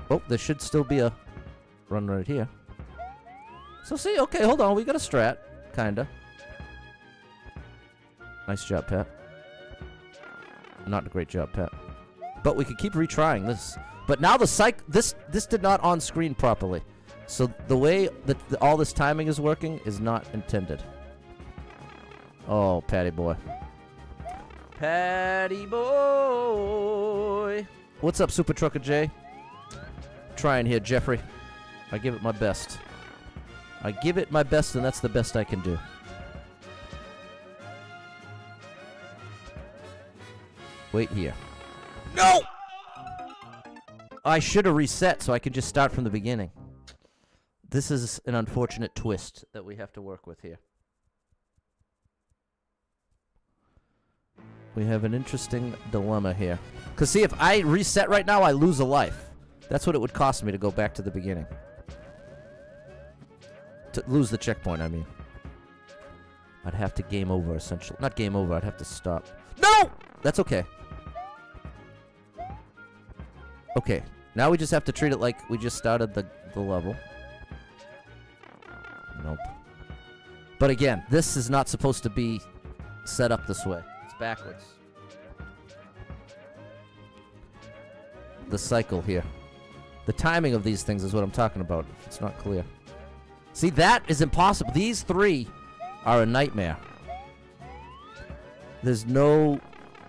Oh, there should still be a run right here. So see, okay, hold on. We got a strat. Kinda. Nice job, Pat. Not a great job, Pat. But we could keep retrying this. But now the this did not on screen properly. So the way that all this timing is working is not intended. Oh, Patty boy. Patty boy. What's up, Super Trucker J? Trying here, Jeffrey. I give it my best. I give it my best, and that's the best I can do. Wait here. No! I should have reset so I could just start from the beginning. This is an unfortunate twist that we have to work with here. We have an interesting dilemma here. Because see, if I reset right now, I lose a life. That's what it would cost me to go back to the beginning. To lose the checkpoint, I mean. I'd have to game over, essentially. Not game over, I'd have to stop. No! That's okay. Okay, now we just have to treat it like we just started the level. Nope. But again, this is not supposed to be set up this way. It's backwards. The cycle here. The timing of these things is what I'm talking about. If it's not clear. See, that is impossible. These three are a nightmare. There's no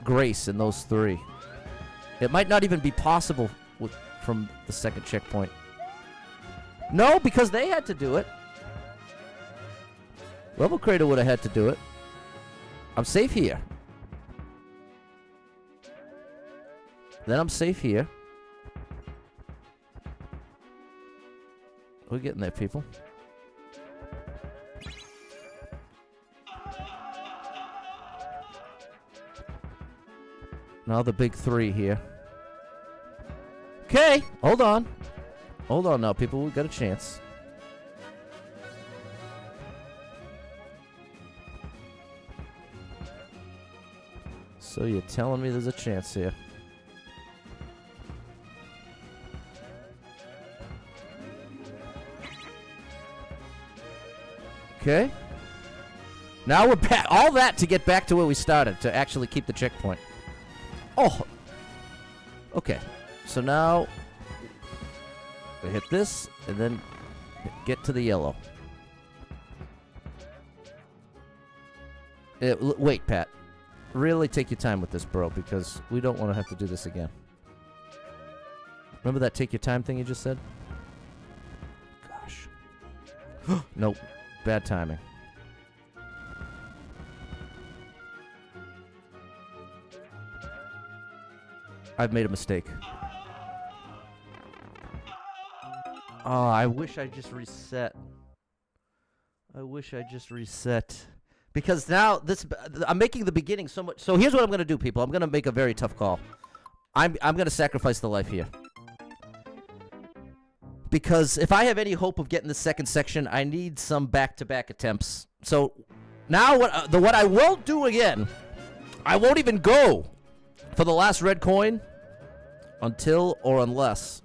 grace in those three. It might not even be possible from the second checkpoint. No, because they had to do it. Level Creator would have had to do it. I'm safe here. Then I'm safe here. We're getting there, people. Now the big three here. Okay, hold on. Hold on now, people. We got a chance. So you're telling me there's a chance here? Okay. Now we're back. All that to get back to where we started, to actually keep the checkpoint. Oh. Okay. So now we hit this and then get to the yellow. Wait, Pat. Really take your time with this, bro, because we don't want to have to do this again. Remember that take your time thing you just said? Gosh. Nope. Bad timing. I've made a mistake. Oh, I wish I just reset. I wish I just reset. Because now I'm making the beginning so much. So here's what I'm going to do, people. I'm going to make a very tough call. I'm going to sacrifice the life here. Because if I have any hope of getting the second section, I need some back-to-back attempts. So now what I won't do again, I won't even go for the last red coin until or unless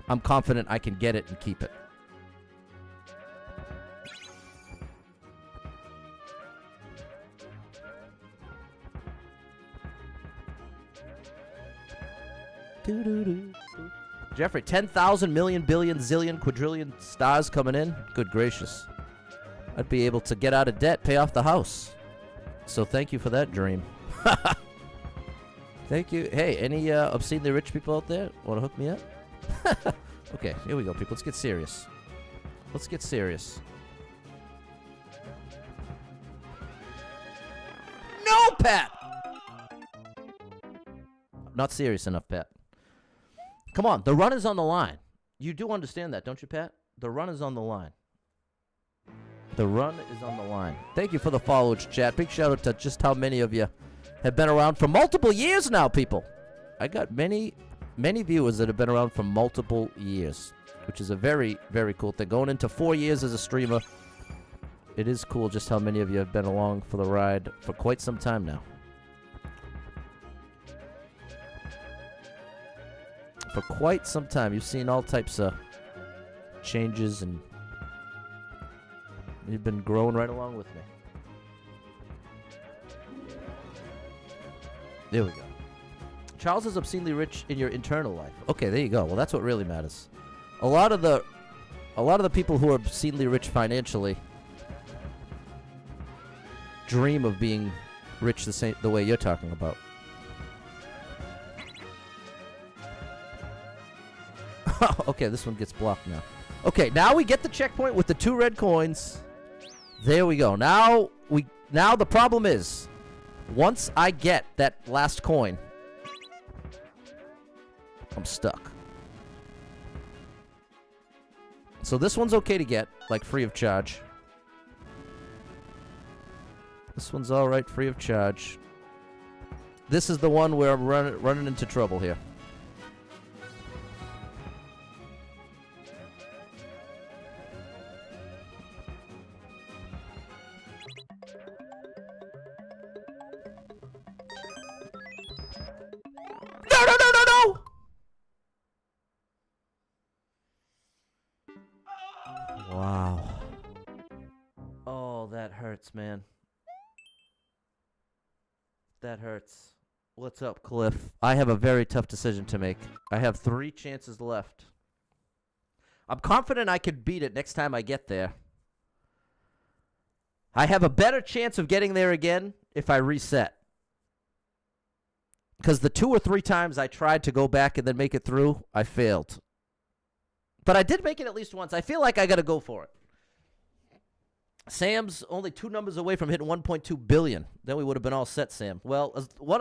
I'm confident I can get it and keep it. Jeffrey, 10,000 million, billion, zillion, quadrillion stars coming in? Good gracious. I'd be able to get out of debt, pay off the house. So thank you for that dream. Thank you. Hey, any obscenely rich people out there want to hook me up? Okay, here we go, people. Let's get serious. Let's get serious. No, Pat! Not serious enough, Pat. Come on, the run is on the line. You do understand that, don't you, Pat? The run is on the line. The run is on the line. Thank you for the follows, chat. Big shout out to just how many of you have been around for multiple years now, people. I got many viewers that have been around for multiple years, which is a very, very cool thing. Going into 4 years as a streamer, it is cool just how many of you have been along for the ride for quite some time now. For quite some time. You've seen all types of changes, and you've been growing right along with me. There we go. Charles is obscenely rich in your internal life. Okay, there you go. Well, that's what really matters. A lot of the people who are obscenely rich financially dream of being rich the way you're talking about. Okay, this one gets blocked now. Okay, now we get the checkpoint with the 2 red coins. There we go. Now the problem is, once I get that last coin, I'm stuck. So this one's okay to get, like free of charge. This one's alright, free of charge. This is the one where I'm running into trouble here. Wow. Oh, that hurts, man. That hurts. What's up, Cliff? I have a very tough decision to make. I have 3 chances left. I'm confident I could beat it next time I get there. I have a better chance of getting there again if I reset. Because the 2 or 3 times I tried to go back and then make it through, I failed. But I did make it at least once. I feel like I got to go for it. Sam's only 2 numbers away from hitting 1.2 billion. Then we would have been all set, Sam. Well,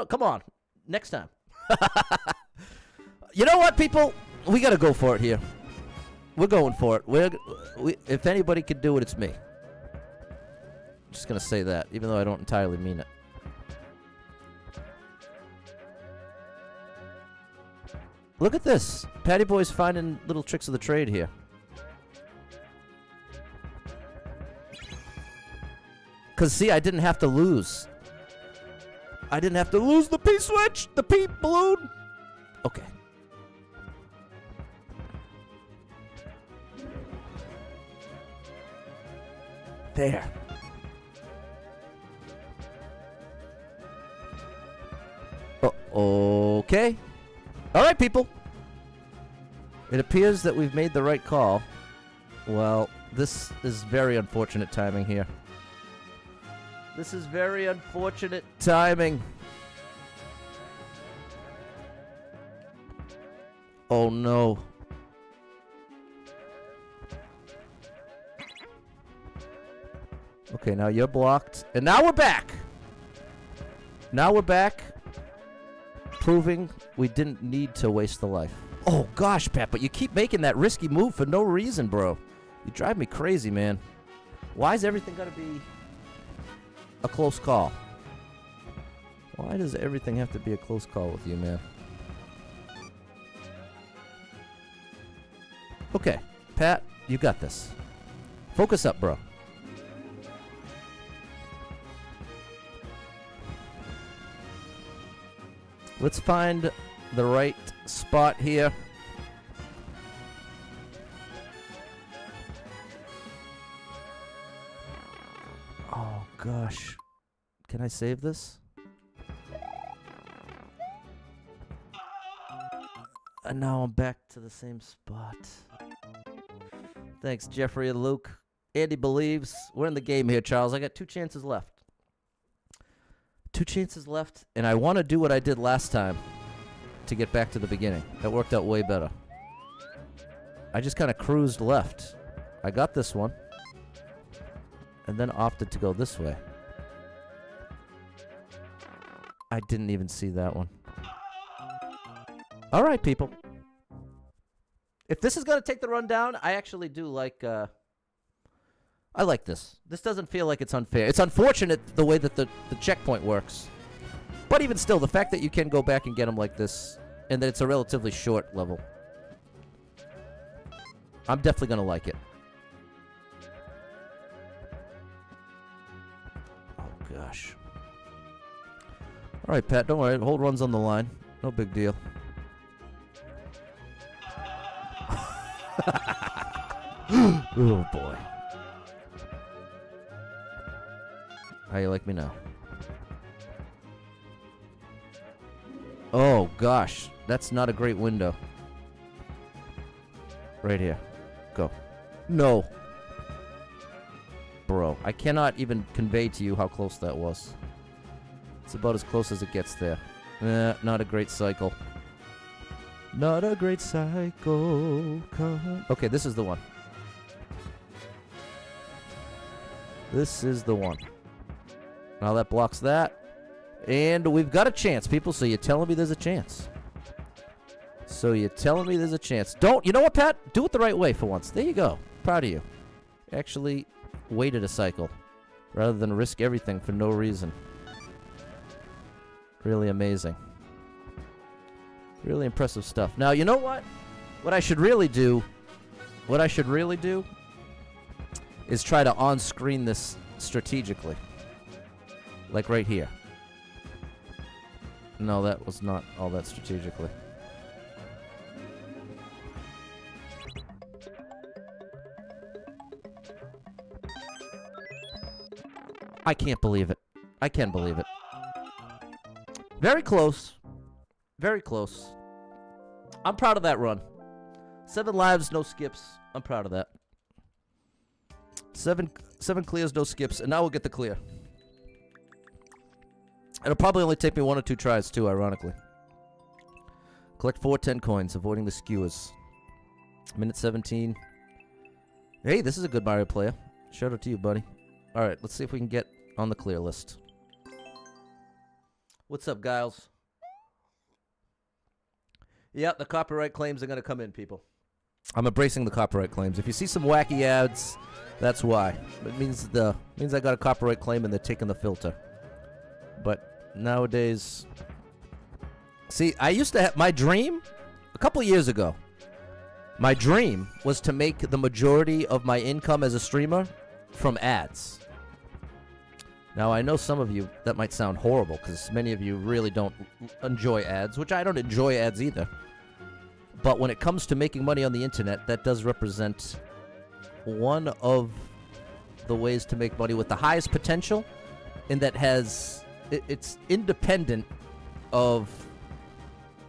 come on. Next time. You know what, people? We got to go for it here. We're going for it. If anybody could do it, it's me. I'm just going to say that, even though I don't entirely mean it. Look at this. Patty Boy's finding little tricks of the trade here. Because, see, I didn't have to lose. I didn't have to lose the P-switch, the P-balloon. Okay. There. Okay. All right, people. It appears that we've made the right call. Well, this is very unfortunate timing here. This is very unfortunate timing. Oh, no. Okay, now you're blocked. And now we're back. Now we're back. Proving we didn't need to waste the life. Oh, gosh, Pat, but you keep making that risky move for no reason, bro. You drive me crazy, man. Why is everything got to be a close call? Why does everything have to be a close call with you, man? Okay, Pat, you got this. Focus up, bro. Let's find the right spot here. Oh, gosh. Can I save this? And now I'm back to the same spot. Thanks, Jeffrey and Luke. Andy believes. We're in the game here, Charles. I got 2 chances left. 2 chances left, and I want to do what I did last time to get back to the beginning. That worked out way better. I just kind of cruised left. I got this one, and then opted to go this way. I didn't even see that one. All right, people. If this is going to take the run down, I actually do like... I like this. This doesn't feel like it's unfair. It's unfortunate the way that the checkpoint works. But even still, the fact that you can go back and get them like this, and that it's a relatively short level, I'm definitely going to like it. Oh, gosh. All right, Pat, don't worry. Hold runs on the line. No big deal. Oh, boy. How you like me now? Oh, gosh. That's not a great window. Right here. Go. No. Bro, I cannot even convey to you how close that was. It's about as close as it gets there. Not a great cycle. Not a great cycle. Okay, this is the one. This is the one. Now that blocks that. And we've got a chance, people. So you're telling me there's a chance. So you're telling me there's a chance. Don't. You know what, Pat? Do it the right way for once. There you go. Proud of you. Actually waited a cycle rather than risk everything for no reason. Really amazing. Really impressive stuff. Now, you know what? What I should really do is try to on-screen this strategically. Like right here. No, that was not all that strategically. I can't believe it. I can't believe it. Very close. Very close. I'm proud of that run. 7 lives, no skips. I'm proud of that. 7 clears, no skips, and now we'll get the clear. It'll probably only take me 1 or 2 tries, too, ironically. Collect 4 10 coins, avoiding the skewers. Minute 17. Hey, this is a good Mario player. Shout out to you, buddy. All right, let's see if we can get on the clear list. What's up, Giles? Yep, the copyright claims are going to come in, people. I'm embracing the copyright claims. If you see some wacky ads, that's why. It means I got a copyright claim and they're taking the filter. But nowadays... See, I used to have... My dream, a couple years ago, my dream was to make the majority of my income as a streamer from ads. Now, I know some of you, that might sound horrible, because many of you really don't enjoy ads, which I don't enjoy ads either. But when it comes to making money on the internet, that does represent one of the ways to make money with the highest potential, and that has... It's independent of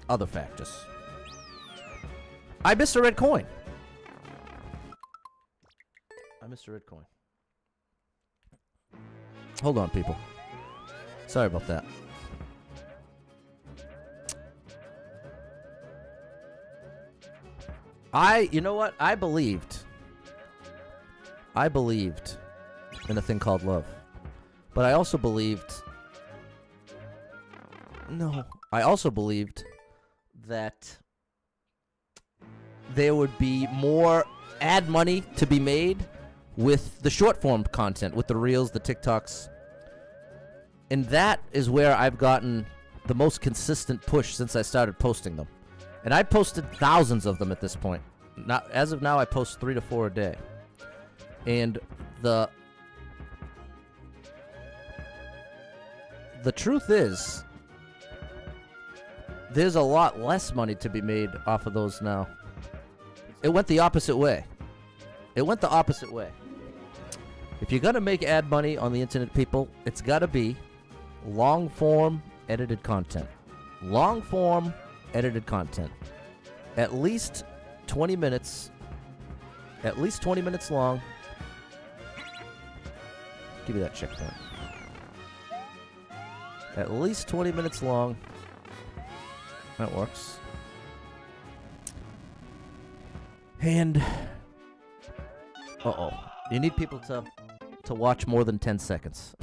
other factors. I missed a red coin. I missed a red coin. Hold on, people. Sorry about that. You know what? I believed in a thing called love. But I also believed... No. I also believed that there would be more ad money to be made with the short-form content, with the Reels, the TikToks. And that is where I've gotten the most consistent push since I started posting them. And I posted thousands of them at this point. As of now, I post 3 to 4 a day. And the truth is, there's a lot less money to be made off of those now. It went the opposite way. It went the opposite way. If you're going to make ad money on the internet, people, it's got to be long-form edited content. Long-form edited content. at least 20 minutes. At least 20 minutes long. Give me that checkpoint. At least 20 minutes long. That works. And uh-oh. You need people to watch more than 10 seconds.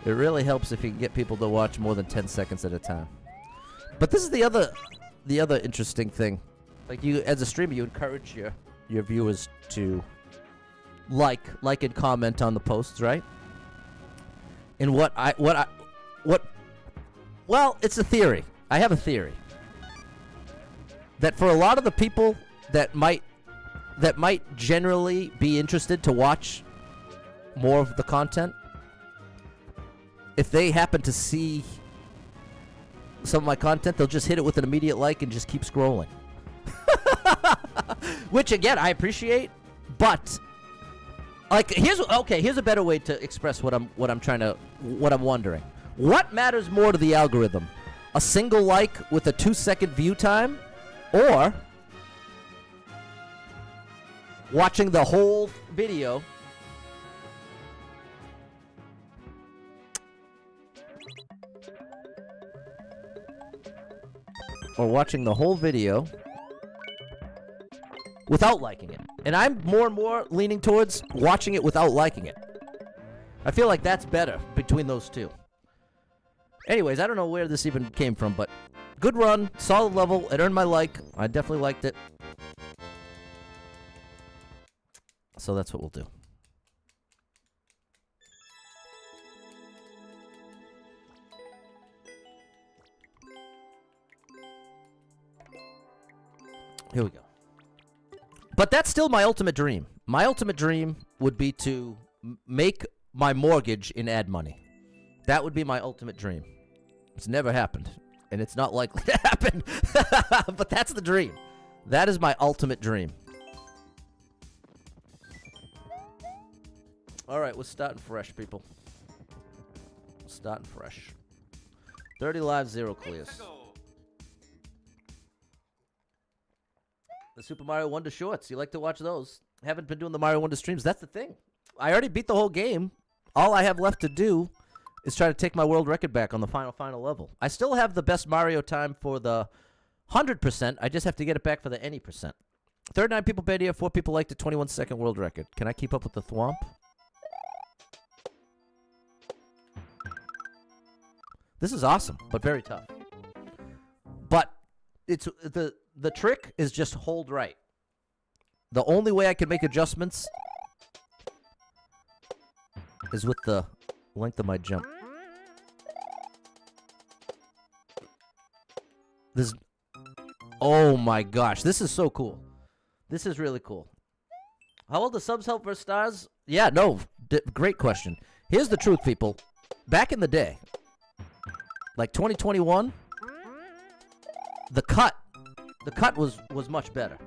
It really helps if you can get people to watch more than 10 seconds at a time. But this is the other interesting thing. Like, you, as a streamer, you encourage your viewers to like and comment on the posts, right? And well, it's a theory. I have a theory that for a lot of the people that might generally be interested to watch more of the content, if they happen to see some of my content, they'll just hit it with an immediate like and just keep scrolling. Which, again, I appreciate, but like, here's a better way to express what I'm wondering. What matters more to the algorithm? A single like with a 2-second view time, or watching the whole video without liking it? And I'm more and more leaning towards watching it without liking it. I feel like that's better between those two. Anyways, I don't know where this even came from, but good run, solid level. It earned my like. I definitely liked it. So that's what we'll do. Here we go. But that's still my ultimate dream. My ultimate dream would be to make my mortgage in ad money. That would be my ultimate dream. It's never happened, and it's not likely to happen. But that's the dream. That is my ultimate dream. All right, we're starting fresh, people. Starting fresh. 30 lives, 0 clears. The Super Mario Wonder shorts. You like to watch those. Haven't been doing the Mario Wonder streams. That's the thing. I already beat the whole game. All I have left to do is try to take my world record back on the final level. I still have the best Mario time for the 100%. I just have to get it back for the any percent. 39 people bet here. 4 people liked the 21-second world record. Can I keep up with the thwomp? This is awesome, but very tough. But it's the trick is just hold right. The only way I can make adjustments is with the length of my jump. This, oh my gosh, this is so cool. This is really cool. How will the subs help versus stars? Yeah, no, great question. Here's the truth, people. Back in the day, like 2021, the cut was much better.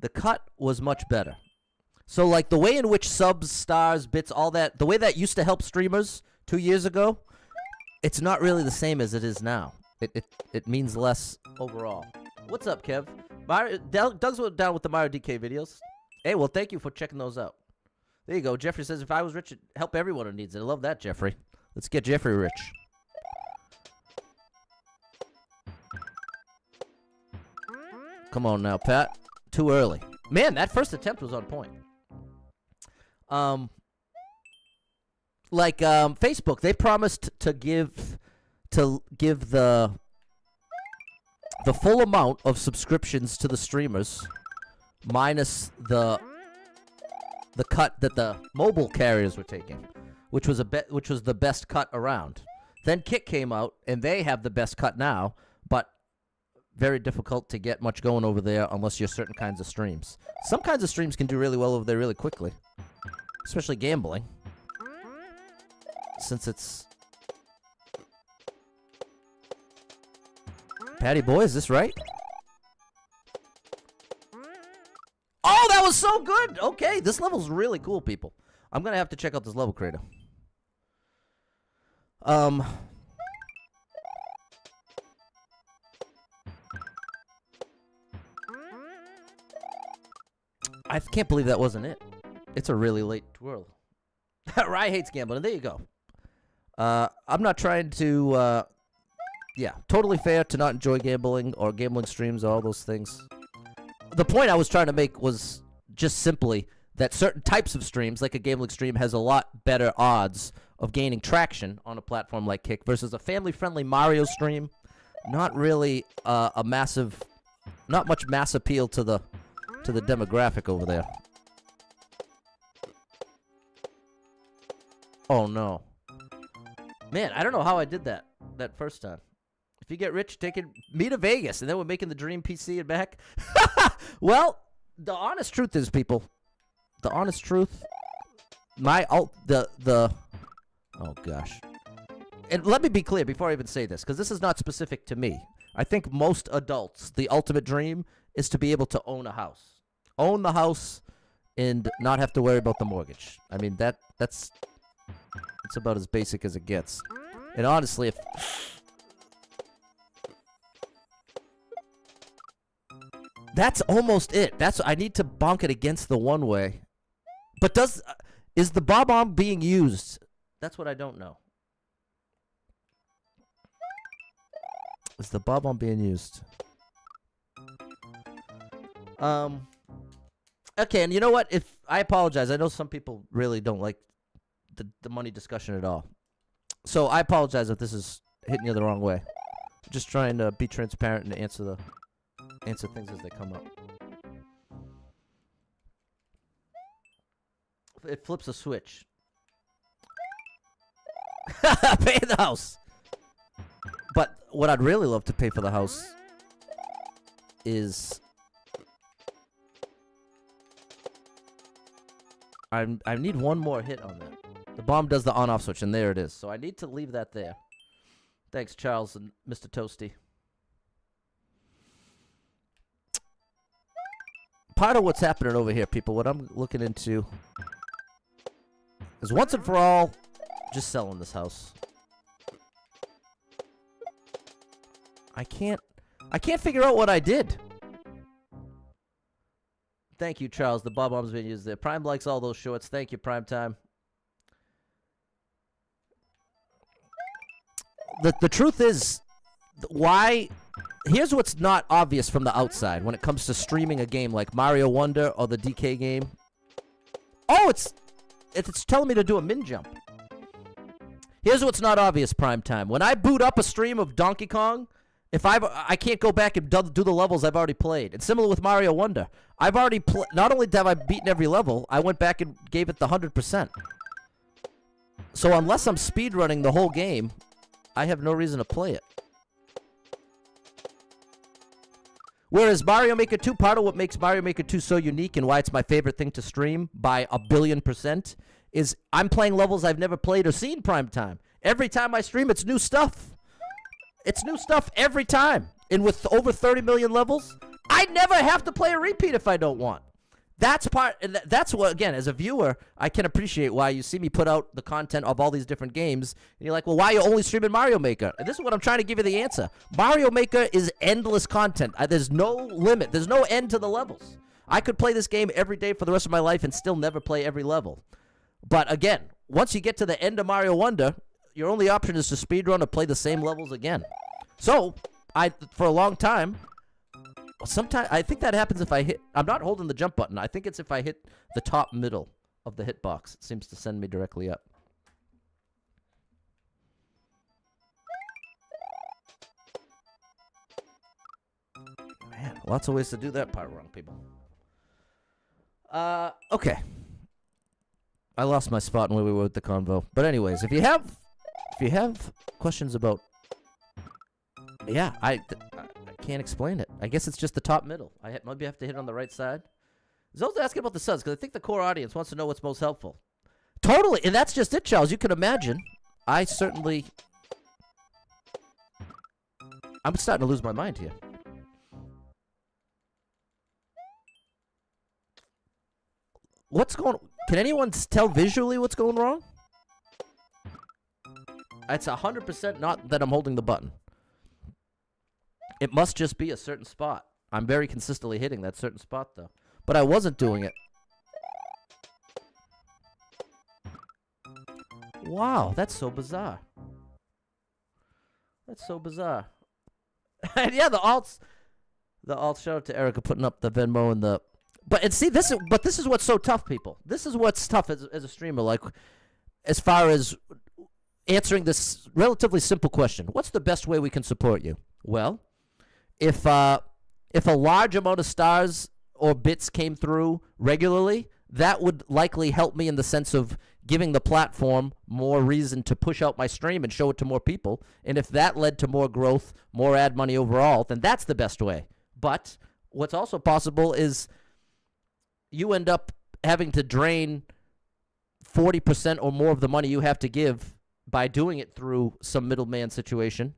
The cut was much better. So, like, the way in which subs, stars, bits, all that, the way that used to help streamers 2 years ago, it's not really the same as it is now. It means less overall. What's up, Kev? Doug's down with the Mario DK videos. Hey, well, thank you for checking those out. There you go. Jeffrey says, if I was rich, it'd help everyone who needs it. I love that, Jeffrey. Let's get Jeffrey rich. Come on now, Pat. Too early. Man, that first attempt was on point. Facebook, they promised to give the full amount of subscriptions to the streamers minus the cut that the mobile carriers were taking, which was the best cut around. Then Kick came out and they have the best cut now, but very difficult to get much going over there unless you're certain kinds of streams. Some kinds of streams can do really well over there really quickly, especially gambling, since it's... Patty boy, is this right? Oh, that was so good! Okay, this level's really cool, people. I'm gonna have to check out this level creator. I can't believe that wasn't it. It's a really late twirl. Rye hates gambling. There you go. I'm not trying to, yeah, totally fair to not enjoy gambling or gambling streams, all those things. The point I was trying to make was just simply that certain types of streams, like a gambling stream, has a lot better odds of gaining traction on a platform like Kick versus a family-friendly Mario stream. Not really a massive, not much mass appeal to the demographic over there. Oh no, man! I don't know how I did that first time. If you get rich, take me to Vegas, and then we're making the dream PC and back. Well, the honest truth is, people. The honest truth, oh gosh. And let me be clear before I even say this, because this is not specific to me. I think most adults, the ultimate dream is to be able to own a house. Own the house and not have to worry about the mortgage. I mean, that's about as basic as it gets. And honestly, if... That's almost it. I need to bonk it against the one way. But is the bob-omb being used? That's what I don't know. Is the bob-omb being used? Okay, and you know what? I apologize. I know some people really don't like the money discussion at all. So I apologize if this is hitting you the wrong way. I'm just trying to be transparent and answer things as they come up. It flips a switch. Pay the house. But what I'd really love to pay for the house is I need one more hit on that. The bomb does the on-off switch, and there it is. So I need to leave that there. Thanks, Charles and Mr. Toasty. Part of what's happening over here, people, what I'm looking into is once and for all, just selling this house. I can't figure out what I did. Thank you, Charles. The bob-omb's been used there. Prime likes all those shorts. Thank you, Prime Time. The truth is, why... Here's what's not obvious from the outside when it comes to streaming a game like Mario Wonder or the DK game. Oh, it's telling me to do a min jump. Here's what's not obvious, Prime Time. When I boot up a stream of Donkey Kong, I can't go back and do the levels I've already played. It's similar with Mario Wonder. I've already not only have I beaten every level, I went back and gave it the 100%. So unless I'm speedrunning the whole game, I have no reason to play it. Whereas Mario Maker 2, part of what makes Mario Maker 2 so unique and why it's my favorite thing to stream by 1,000,000,000% is I'm playing levels I've never played or seen Prime Time. Every time I stream, it's new stuff. It's new stuff every time. And with over 30 million levels, I never have to play a repeat if I don't want. That's what, again, as a viewer, I can appreciate why you see me put out the content of all these different games. And you're like, well, why are you only streaming Mario Maker? And this is what I'm trying to give you the answer. Mario Maker is endless content. There's no limit. There's no end to the levels. I could play this game every day for the rest of my life and still never play every level. But again, once you get to the end of Mario Wonder, your only option is to speedrun or play the same levels again. So, for a long time... Sometimes I think that happens if I hit... I'm not holding the jump button. I think it's if I hit the top middle of the hitbox. It seems to send me directly up. Man, lots of ways to do that part wrong, people. Okay. I lost my spot in where we were with the convo. But anyways, if you have questions about... Yeah, I can't explain it. I guess it's just the top middle. Maybe I have to hit on the right side. Zol's asking about the subs because I think the core audience wants to know what's most helpful. Totally, and that's just it, Charles. You can imagine. I'm starting to lose my mind here. Can anyone tell visually what's going wrong? It's 100% not that I'm holding the button. It must just be a certain spot. I'm very consistently hitting that certain spot, though. but I wasn't doing it. Wow, that's so bizarre. That's so bizarre. And yeah, the alts, shout out to Erica putting up the Venmo and the, but see, this is what's so tough, people. This is what's tough as a streamer, like, as far as answering this relatively simple question. What's the best way we can support you? Well, if a large amount of stars or bits came through regularly, that would likely help me in the sense of giving the platform more reason to push out my stream and show it to more people. And if that led to more growth, more ad money overall, then that's the best way. But what's also possible is you end up having to drain 40% or more of the money you have to give by doing it through some middleman situation.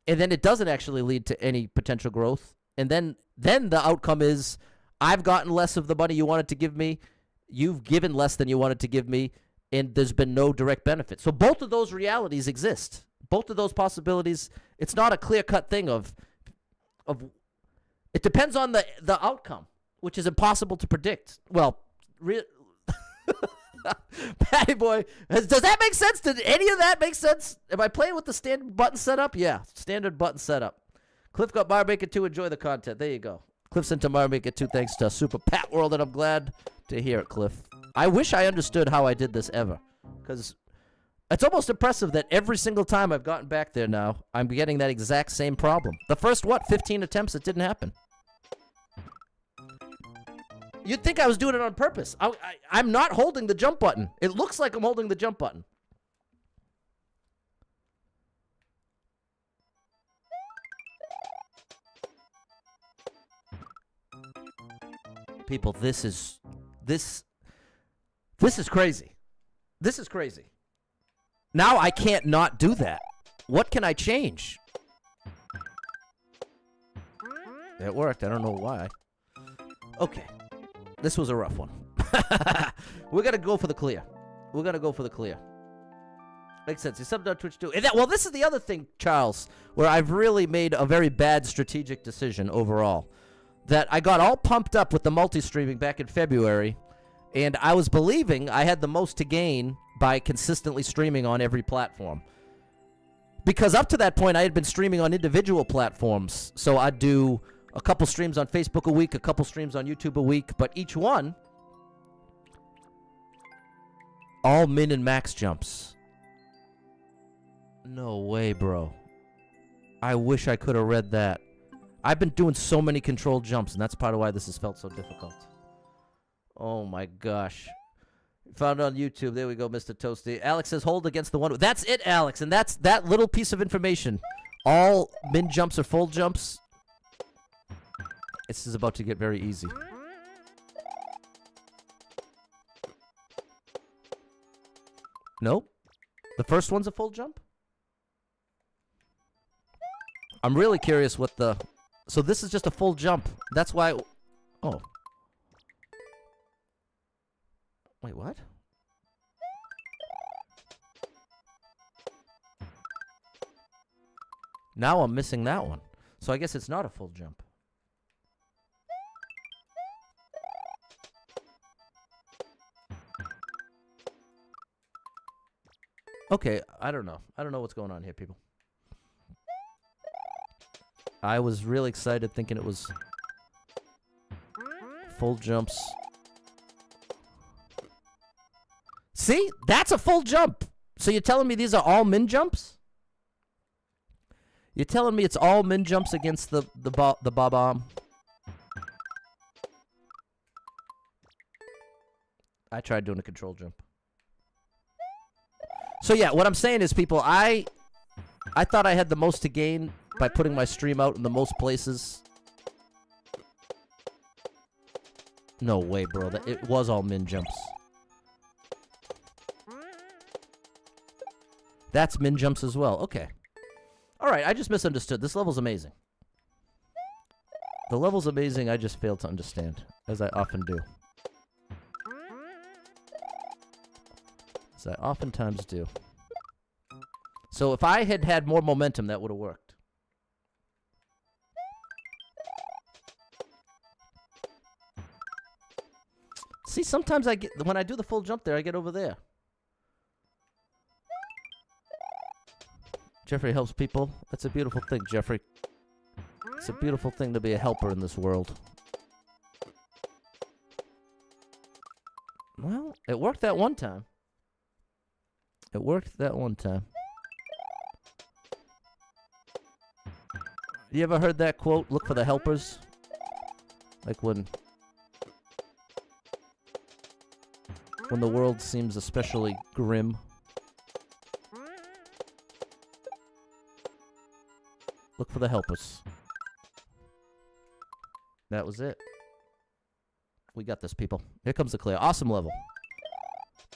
And then it doesn't actually lead to any potential growth. And then the outcome is I've gotten less of the money you wanted to give me. You've given less than you wanted to give me, and there's been no direct benefit. So both of those realities exist. Both of those possibilities. It's not a clear-cut thing of it depends on the outcome, which is impossible to predict. Well, Patty Boy, does that make sense? Did any of that make sense? Am I playing with the standard button setup? Yeah, standard button setup. Cliff got Mario Maker 2. Enjoy the content. There you go. Cliff sent to Mario Maker 2 thanks to Super Pat World, and I'm glad to hear it, Cliff. I wish I understood how I did this ever, because it's almost impressive that every single time I've gotten back there now, I'm getting that exact same problem. The first, 15 attempts, it didn't happen. You'd think I was doing it on purpose. I'm not holding the jump button. It looks like I'm holding the jump button. People, this is crazy. This is crazy. Now I can't not do that. What can I change? It worked. I don't know why. Okay. This was a rough one. We're going to go for the clear. We're going to go for the clear. Makes sense. You subbed on Twitch too. And well, this is the other thing, Charles, where I've really made a very bad strategic decision overall. That I got all pumped up with the multi-streaming back in February, and I was believing I had the most to gain by consistently streaming on every platform. Because up to that point, I had been streaming on individual platforms. So I'd do a couple streams on Facebook a week, a couple streams on YouTube a week, but each one, all min and max jumps. No way, bro. I wish I could have read that. I've been doing so many controlled jumps, and that's part of why this has felt so difficult. Oh, my gosh. Found it on YouTube. There we go, Mr. Toasty. Alex says hold against the one. That's it, Alex, and that's that little piece of information. All min jumps are full jumps. This is about to get very easy. Nope. The first one's a full jump? I'm really curious what the... So this is just a full jump. That's why... Oh. Wait, what? Now I'm missing that one. So I guess it's not a full jump. Okay, I don't know. I don't know what's going on here, people. I was really excited thinking it was full jumps. See? That's a full jump. So you're telling me these are all min jumps? You're telling me it's all min jumps against the bob-omb? I tried doing a control jump. So yeah, what I'm saying is, people, I thought I had the most to gain by putting my stream out in the most places. No way, bro. It was all min jumps. That's min jumps as well. Okay. Alright, I just misunderstood. This level's amazing. The level's amazing, I just failed to understand, as I often do. As I oftentimes do. So if I had had more momentum, that would have worked. See, sometimes when I do the full jump there, I get over there. Jeffrey helps people. That's a beautiful thing, Jeffrey. It's a beautiful thing to be a helper in this world. Well, it worked that one time. It worked that one time. You ever heard that quote, look for the helpers? Like when the world seems especially grim. Look for the helpers. That was it. We got this, people. Here comes the clear. Awesome level.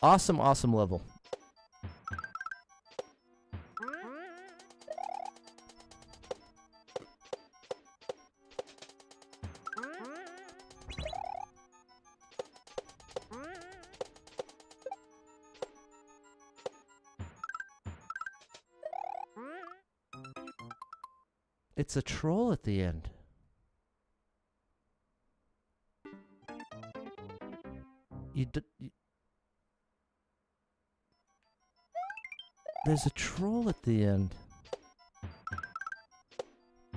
Awesome, awesome level. It's a troll at the end. There's a troll at the end.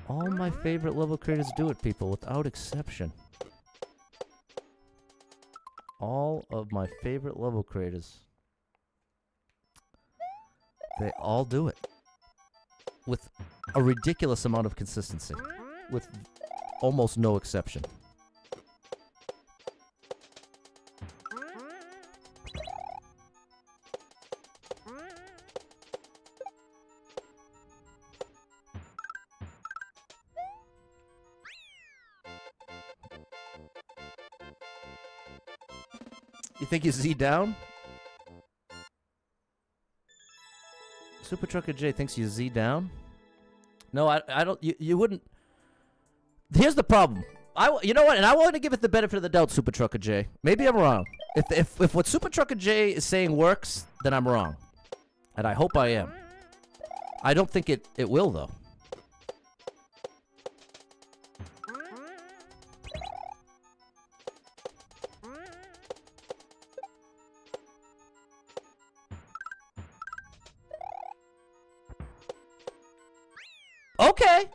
All my favorite level creators do it, people, without exception. All of my favorite level creators. They all do it. With a ridiculous amount of consistency. With almost no exception. You think you Z down? Super Trucker J thinks you Z down? No, I don't. You wouldn't. Here's the problem. You know what? And I want to give it the benefit of the doubt, Super Trucker J. Maybe I'm wrong. If what Super Trucker J is saying works, then I'm wrong. And I hope I am. I don't think it will, though. Okay.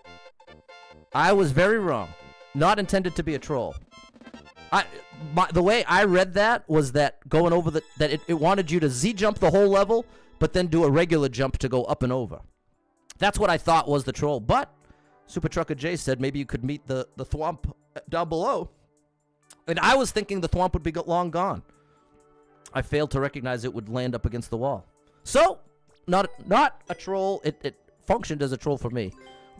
I was very wrong. Not intended to be a troll. The way I read that was that going over that it wanted you to Z jump the whole level, but then do a regular jump to go up and over. That's what I thought was the troll. But Super Trucker J said maybe you could meet the thwomp down below. And I was thinking the thwomp would be long gone. I failed to recognize it would land up against the wall. So, not a troll. It functioned as a troll for me.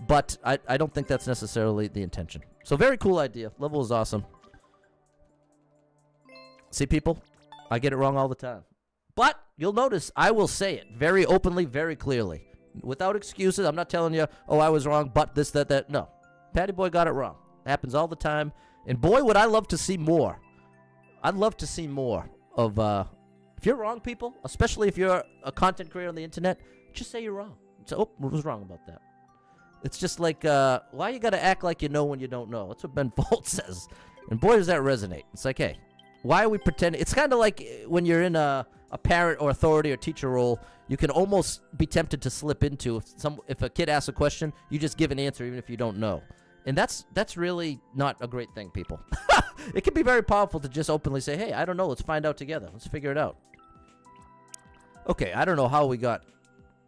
But I don't think that's necessarily the intention. So very cool idea. Level is awesome. See, people? I get it wrong all the time. But you'll notice I will say it very openly, very clearly. Without excuses. I'm not telling you, oh, I was wrong, but this, that. No. Patty Boy got it wrong. It happens all the time. And boy, would I love to see more. I'd love to see more of, if you're wrong, people, especially if you're a content creator on the internet, just say you're wrong. So, oh, I was wrong about that. It's just like, why you gotta act like you know when you don't know? That's what Ben Folds says. And boy, does that resonate. It's like, hey, why are we pretending? It's kind of like when you're in a parent or authority or teacher role, you can almost be tempted to slip into, if a kid asks a question, you just give an answer even if you don't know. And that's really not a great thing, people. It can be very powerful to just openly say, hey, I don't know, let's find out together. Let's figure it out. Okay, I don't know how we got...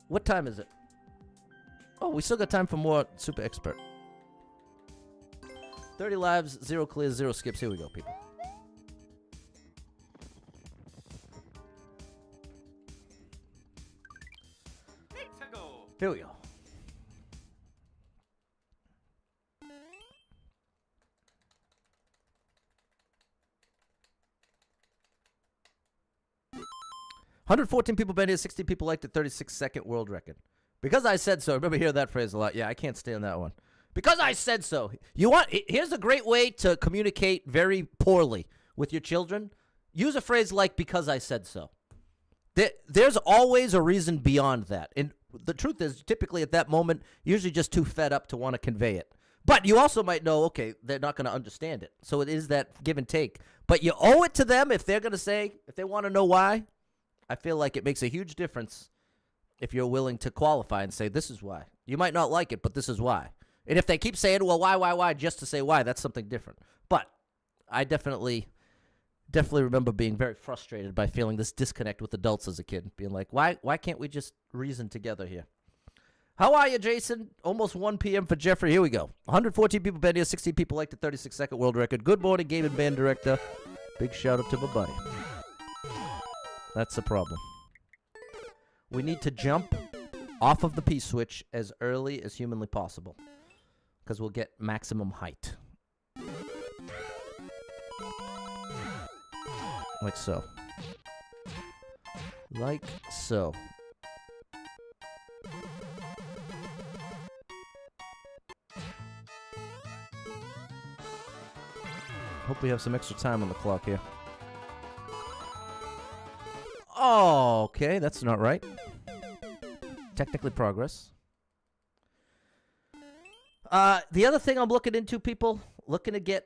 What time is it? Oh, we still got time for more Super Expert. 30 lives, 0 clears, 0 skips. Here we go, people. Here we go. $114 people been here, 60 people liked it, 36-second world record. Because I said so. Remember hearing that phrase a lot. Yeah, I can't stand that one. Because I said so. Here's a great way to communicate very poorly with your children. Use a phrase like, because I said so. There's always a reason beyond that. And the truth is, typically at that moment, you're usually just too fed up to want to convey it. But you also might know, okay, they're not going to understand it. So it is that give and take. But you owe it to them if they're going to say, if they want to know why. I feel like it makes a huge difference if you're willing to qualify and say, this is why. You might not like it, but this is why. And if they keep saying, well, why, just to say why, that's something different. But I definitely remember being very frustrated by feeling this disconnect with adults as a kid, being like, why can't we just reason together here? How are you, Jason? Almost 1 p.m. for Jeffrey. Here we go. 114 people been here, 16 people like the 36-second world record. Good morning, game and band director. Big shout out to my buddy. That's the problem. We need to jump off of the P switch as early as humanly possible, because we'll get maximum height. Like so. Like so. Hope we have some extra time on the clock here. Oh, okay, that's not right. Technically progress. The other thing I'm looking into, people, looking to get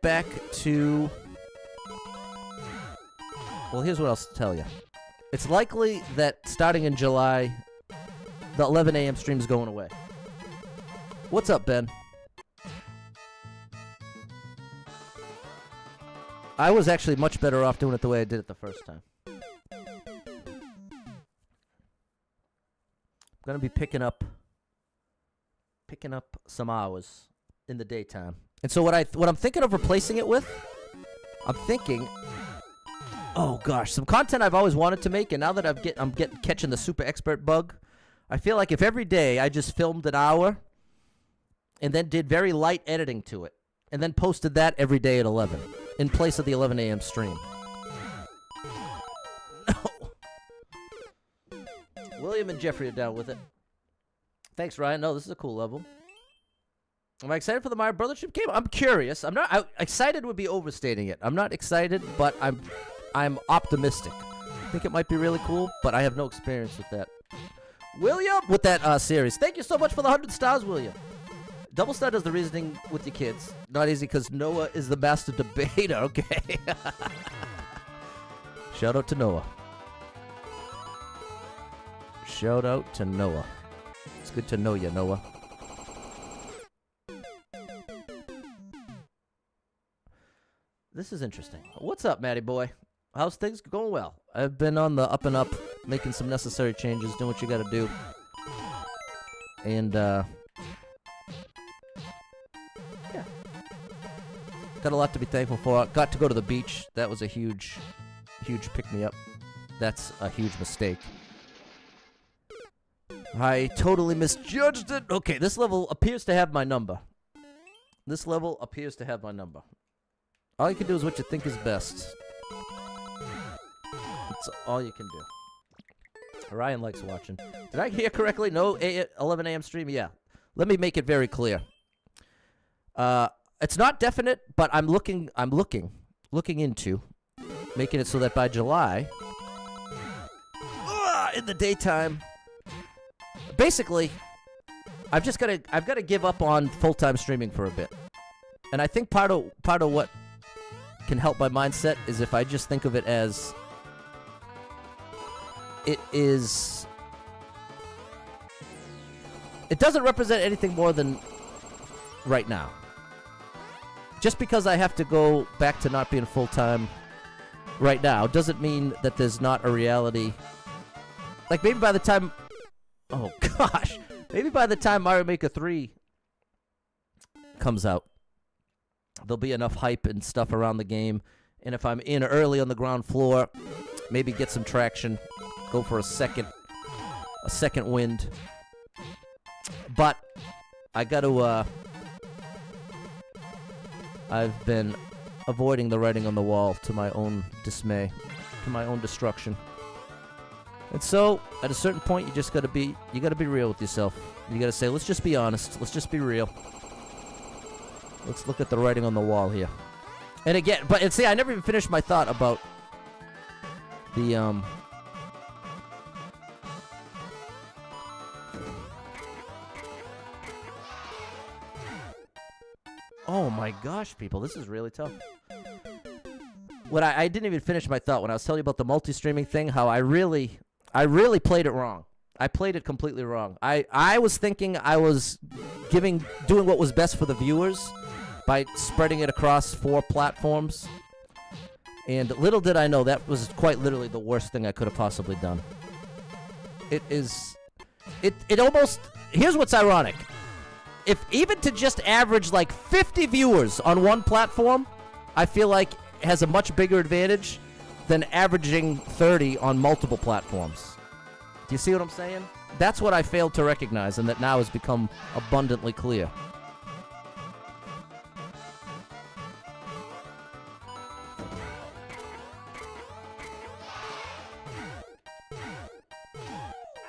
back to. Well, here's what I'll tell you. It's likely that starting in July, the 11 a.m. stream is going away. What's up, Ben? I was actually much better off doing it the way I did it the first time. I'm gonna be picking up some hours in the daytime. And so what I'm thinking of replacing it with, I'm thinking, oh gosh, some content I've always wanted to make, and now that I'm catching the super expert bug, I feel like if every day I just filmed an hour and then did very light editing to it, and then posted that every day at 11 in place of the 11 a.m. stream. No. William and Jeffrey are down with it. Thanks, Ryan. No, this is a cool level. Am I excited for the Mario Brothership game? I'm curious. Excited would be overstating it. I'm not excited, but I'm optimistic. I think it might be really cool, but I have no experience with that. William, with that series. Thank you so much for the 100 stars, William. Double Star does the reasoning with your kids. Not easy because Noah is the master debater. Okay. Shout out to Noah. Shout out to Noah. It's good to know you, Noah. This is interesting. What's up, Matty boy? How's things going? Well, I've been on the up and up, making some necessary changes, doing what you gotta do. And, yeah. Got a lot to be thankful for. Got to go to the beach. That was a huge pick-me-up. That's a huge mistake. I totally misjudged it. Okay, this level appears to have my number. This level appears to have my number. All you can do is what you think is best. That's all you can do. Ryan likes watching. Did I hear correctly? No 11 a.m. stream? Yeah. Let me make it very clear. It's not definite, but I'm looking into making it so that by July, in the daytime, basically, I've got to give up on full-time streaming for a bit. And I think part of what can help my mindset is if I just think of it as it doesn't represent anything more than right now. Just because I have to go back to not being full-time right now doesn't mean that there's not a reality. Like, maybe by the time... Oh, gosh. Maybe by the time Mario Maker 3 comes out, there'll be enough hype and stuff around the game. And if I'm in early on the ground floor, maybe get some traction, go for a second wind. But I got to... I've been avoiding the writing on the wall to my own dismay, to my own destruction. And so, at a certain point, you gotta be real with yourself. You gotta say, let's just be honest. Let's just be real. Let's look at the writing on the wall here. And again, but see, I never even finished my thought about the, Oh my gosh, people, this is really tough. What I didn't even finish my thought when I was telling you about the multi-streaming thing, how I really played it wrong. I played it completely wrong. I was thinking I was doing what was best for the viewers by spreading it across 4 platforms. And little did I know that was quite literally the worst thing I could have possibly done. It almost, here's what's ironic. If even to just average like 50 viewers on one platform, I feel like has a much bigger advantage than averaging 30 on multiple platforms. Do you see what I'm saying? That's what I failed to recognize, and that now has become abundantly clear.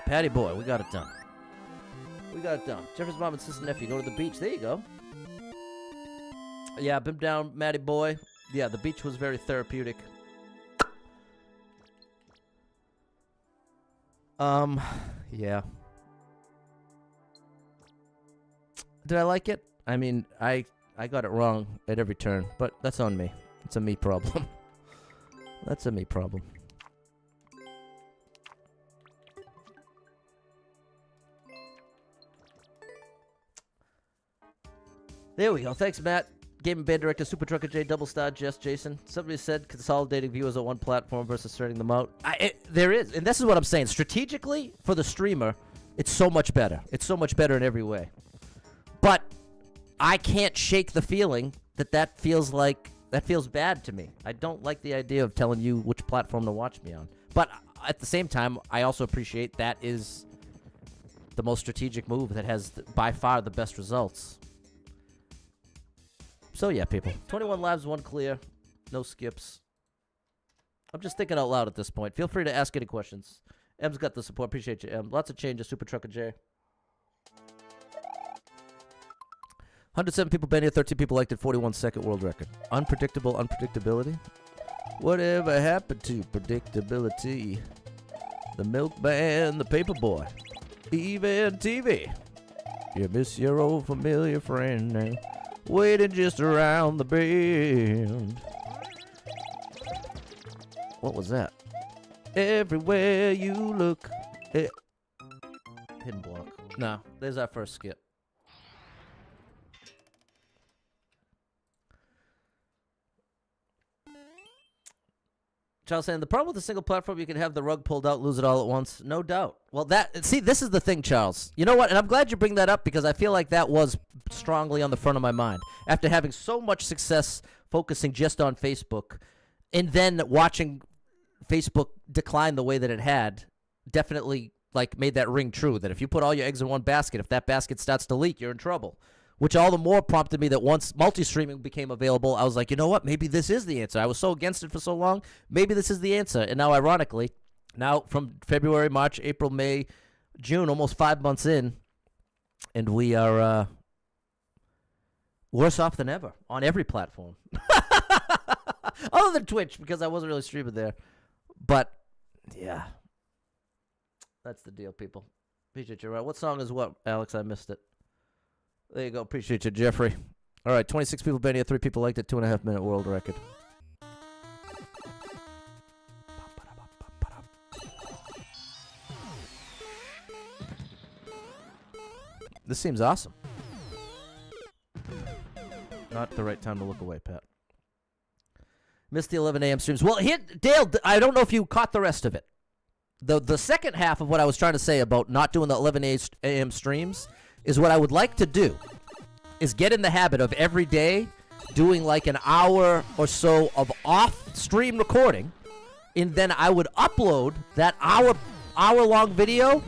Patty boy, we got it done. We got it done. Jeffrey's mom and sister nephew go to the beach. There you go. Yeah, been down, Matty boy. Yeah, the beach was very therapeutic. Yeah. Did I like it? I mean, I got it wrong at every turn, but that's on me. It's a me problem. That's a me problem. There we go. Thanks, Matt. Game and Band Director, Super Trucker J, Double Star, Jess, Jason. Somebody said consolidating viewers on one platform versus spreading them out. There is, and this is what I'm saying. Strategically, for the streamer, it's so much better. It's so much better in every way. But I can't shake the feeling that feels bad to me. I don't like the idea of telling you which platform to watch me on. But at the same time, I also appreciate that is the most strategic move that has by far the best results. So yeah, people. 21 lives, 1 clear. No skips. I'm just thinking out loud at this point. Feel free to ask any questions. M's got the support. Appreciate you, M. Lots of changes. Super Trucker J. 107 people banned here. 13 people elected. 41-second world record. Unpredictable unpredictability. Whatever happened to predictability? The milkman, the paper boy, even TV. You miss your old familiar friend now. Waiting just around the bend. What was that? Everywhere you look. Hidden block. No, there's our first skip. Charles saying, the problem with a single platform, you can have the rug pulled out, lose it all at once. No doubt. Well, see, this is the thing, Charles. You know what? And I'm glad you bring that up because I feel like that was strongly on the front of my mind. After having so much success focusing just on Facebook and then watching Facebook decline the way that it had, definitely like made that ring true that if you put all your eggs in one basket, if that basket starts to leak, you're in trouble. Which all the more prompted me that once multi-streaming became available, I was like, you know what? Maybe this is the answer. I was so against it for so long. Maybe this is the answer. And now, ironically, now from February, March, April, May, June, almost 5 months in, and we are worse off than ever on every platform. Other than Twitch, because I wasn't really streaming there. But, yeah. That's the deal, people. Appreciate you. Right. What song is what, Alex? I missed it. There you go. Appreciate you, Jeffrey. All right, 26 people been here. 3 people liked it. 2.5-minute world record. This seems awesome. Not the right time to look away, Pat. Missed the 11 a.m. streams. Well, Dale, I don't know if you caught the rest of it. The second half of what I was trying to say about not doing the 11 a.m. streams is what I would like to do is get in the habit of every day doing like an hour or so of off-stream recording, and then I would upload that hour-long video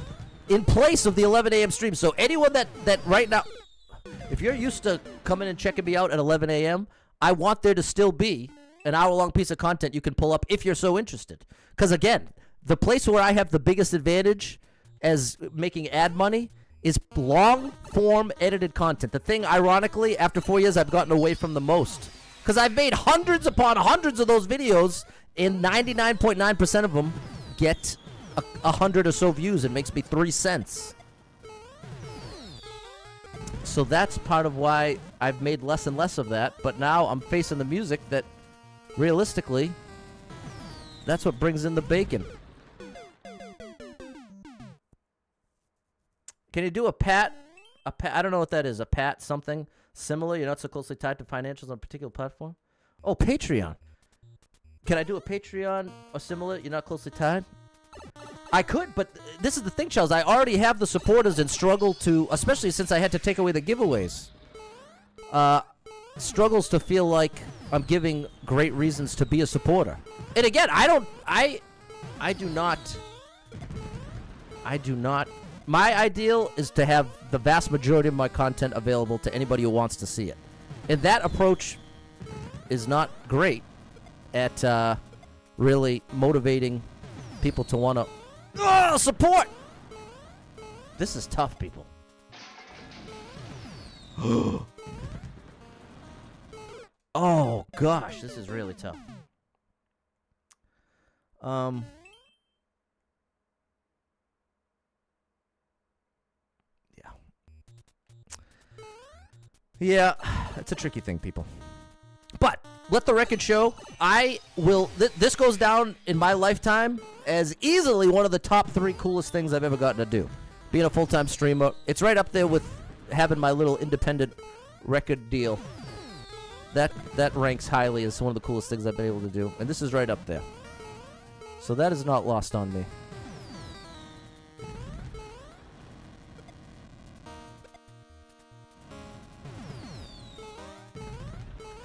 in place of the 11 a.m. stream. So anyone that right now, if you're used to coming and checking me out at 11 a.m., I want there to still be an hour-long piece of content you can pull up if you're so interested. Because again, the place where I have the biggest advantage as making ad money is long-form edited content. The thing, ironically, after 4 years, I've gotten away from the most. Because I've made hundreds upon hundreds of those videos, and 99.9% of them get 100 or so views. It makes me 3 cents. So that's part of why I've made less and less of that. But now I'm facing the music that, realistically, that's what brings in the bacon. Can you do a pat? I don't know what that is. A pat something similar? You're not so closely tied to financials on a particular platform? Oh, Patreon. Can I do a Patreon or similar? You're not closely tied? I could, but this is the thing, Charles. I already have the supporters and struggle to, especially since I had to take away the giveaways. Struggles to feel like I'm giving great reasons to be a supporter. And again, I do not. My ideal is to have the vast majority of my content available to anybody who wants to see it. And that approach is not great at really motivating people to want to support. This is tough, people. Oh, gosh, this is really tough. Yeah, it's a tricky thing, people. But let the record show, I will. This goes down in my lifetime as easily one of the top 3 coolest things I've ever gotten to do. Being a full-time streamer, it's right up there with having my little independent record deal. That ranks highly as one of the coolest things I've been able to do, and this is right up there. So that is not lost on me.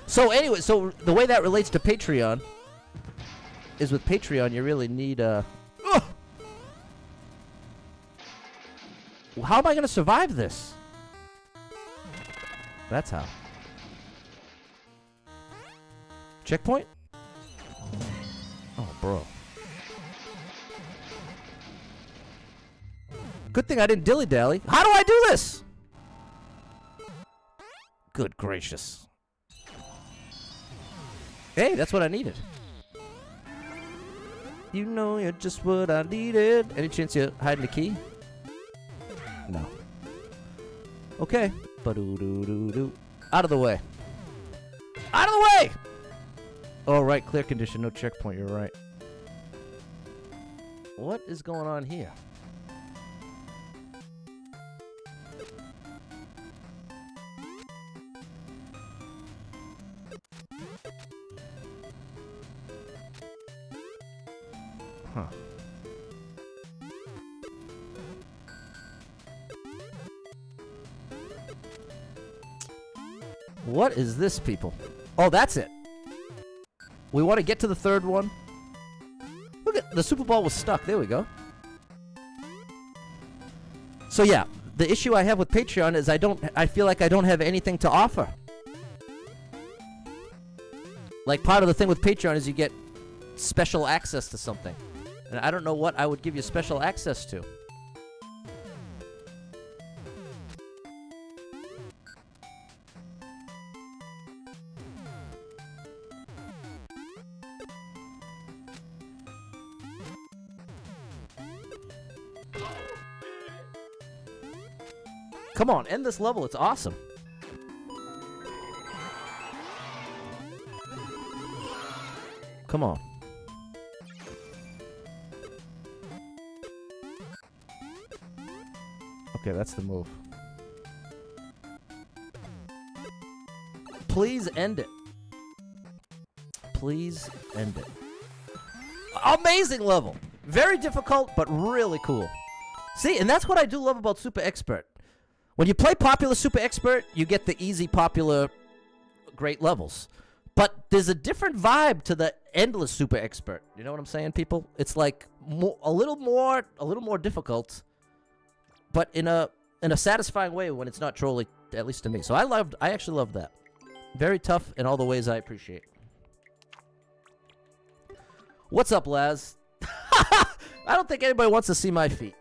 So anyway, so the way that relates to Patreon is with Patreon, you really need a... How am I going to survive this? That's how. Checkpoint? Oh, bro. Good thing I didn't dilly-dally. How do I do this? Good gracious. Hey, that's what I needed. You know you're just what I needed. Any chance you're hiding the key? No. Okay. Ba-doo-doo-doo-doo. Out of the way. Out of the way! Oh, right. Clear condition. No checkpoint. You're right. What is going on here? Huh. What is this, people? Oh, that's it. We want to get to the third one. Look at the Super Bowl was stuck. There we go. So yeah, the issue I have with Patreon is I feel like I don't have anything to offer. Like part of the thing with Patreon is you get special access to something. And I don't know what I would give you special access to. Come on, end this level. It's awesome. Come on. Okay, that's the move. Please end it. Please end it. Amazing level. Very difficult, but really cool. See, and that's what I do love about Super Expert. When you play popular Super Expert, you get the easy, popular, great levels. But there's a different vibe to the endless Super Expert. You know what I'm saying, people? It's like a little more difficult, but in a satisfying way when it's not trolling, at least to me. So I actually loved that. Very tough in all the ways I appreciate. What's up, Laz? I don't think anybody wants to see my feet.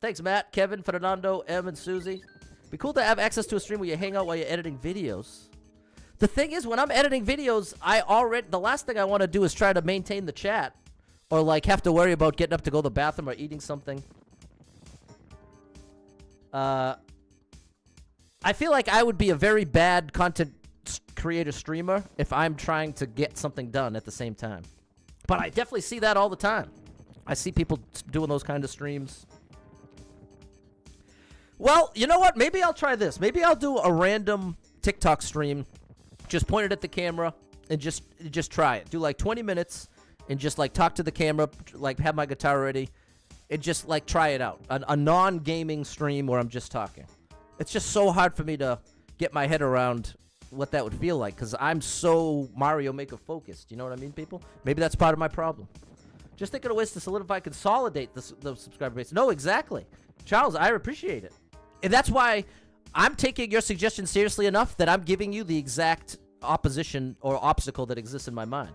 Thanks, Matt, Kevin, Fernando, Em, and Susie. Be cool to have access to a stream where you hang out while you're editing videos. The thing is, when I'm editing videos, the last thing I want to do is try to maintain the chat, or like have to worry about getting up to go to the bathroom or eating something. I feel like I would be a very bad content creator streamer if I'm trying to get something done at the same time. But I definitely see that all the time. I see people doing those kind of streams. Well, you know what? Maybe I'll try this. Maybe I'll do a random TikTok stream, just point it at the camera and just try it. Do like 20 minutes and just like talk to the camera, like have my guitar ready, and just like try it out. A non-gaming stream where I'm just talking. It's just so hard for me to get my head around what that would feel like because I'm so Mario Maker focused. You know what I mean, people? Maybe that's part of my problem. Just thinking of ways to solidify, consolidate the subscriber base. No, exactly. Charles, I appreciate it. And that's why I'm taking your suggestion seriously enough that I'm giving you the exact opposition or obstacle that exists in my mind.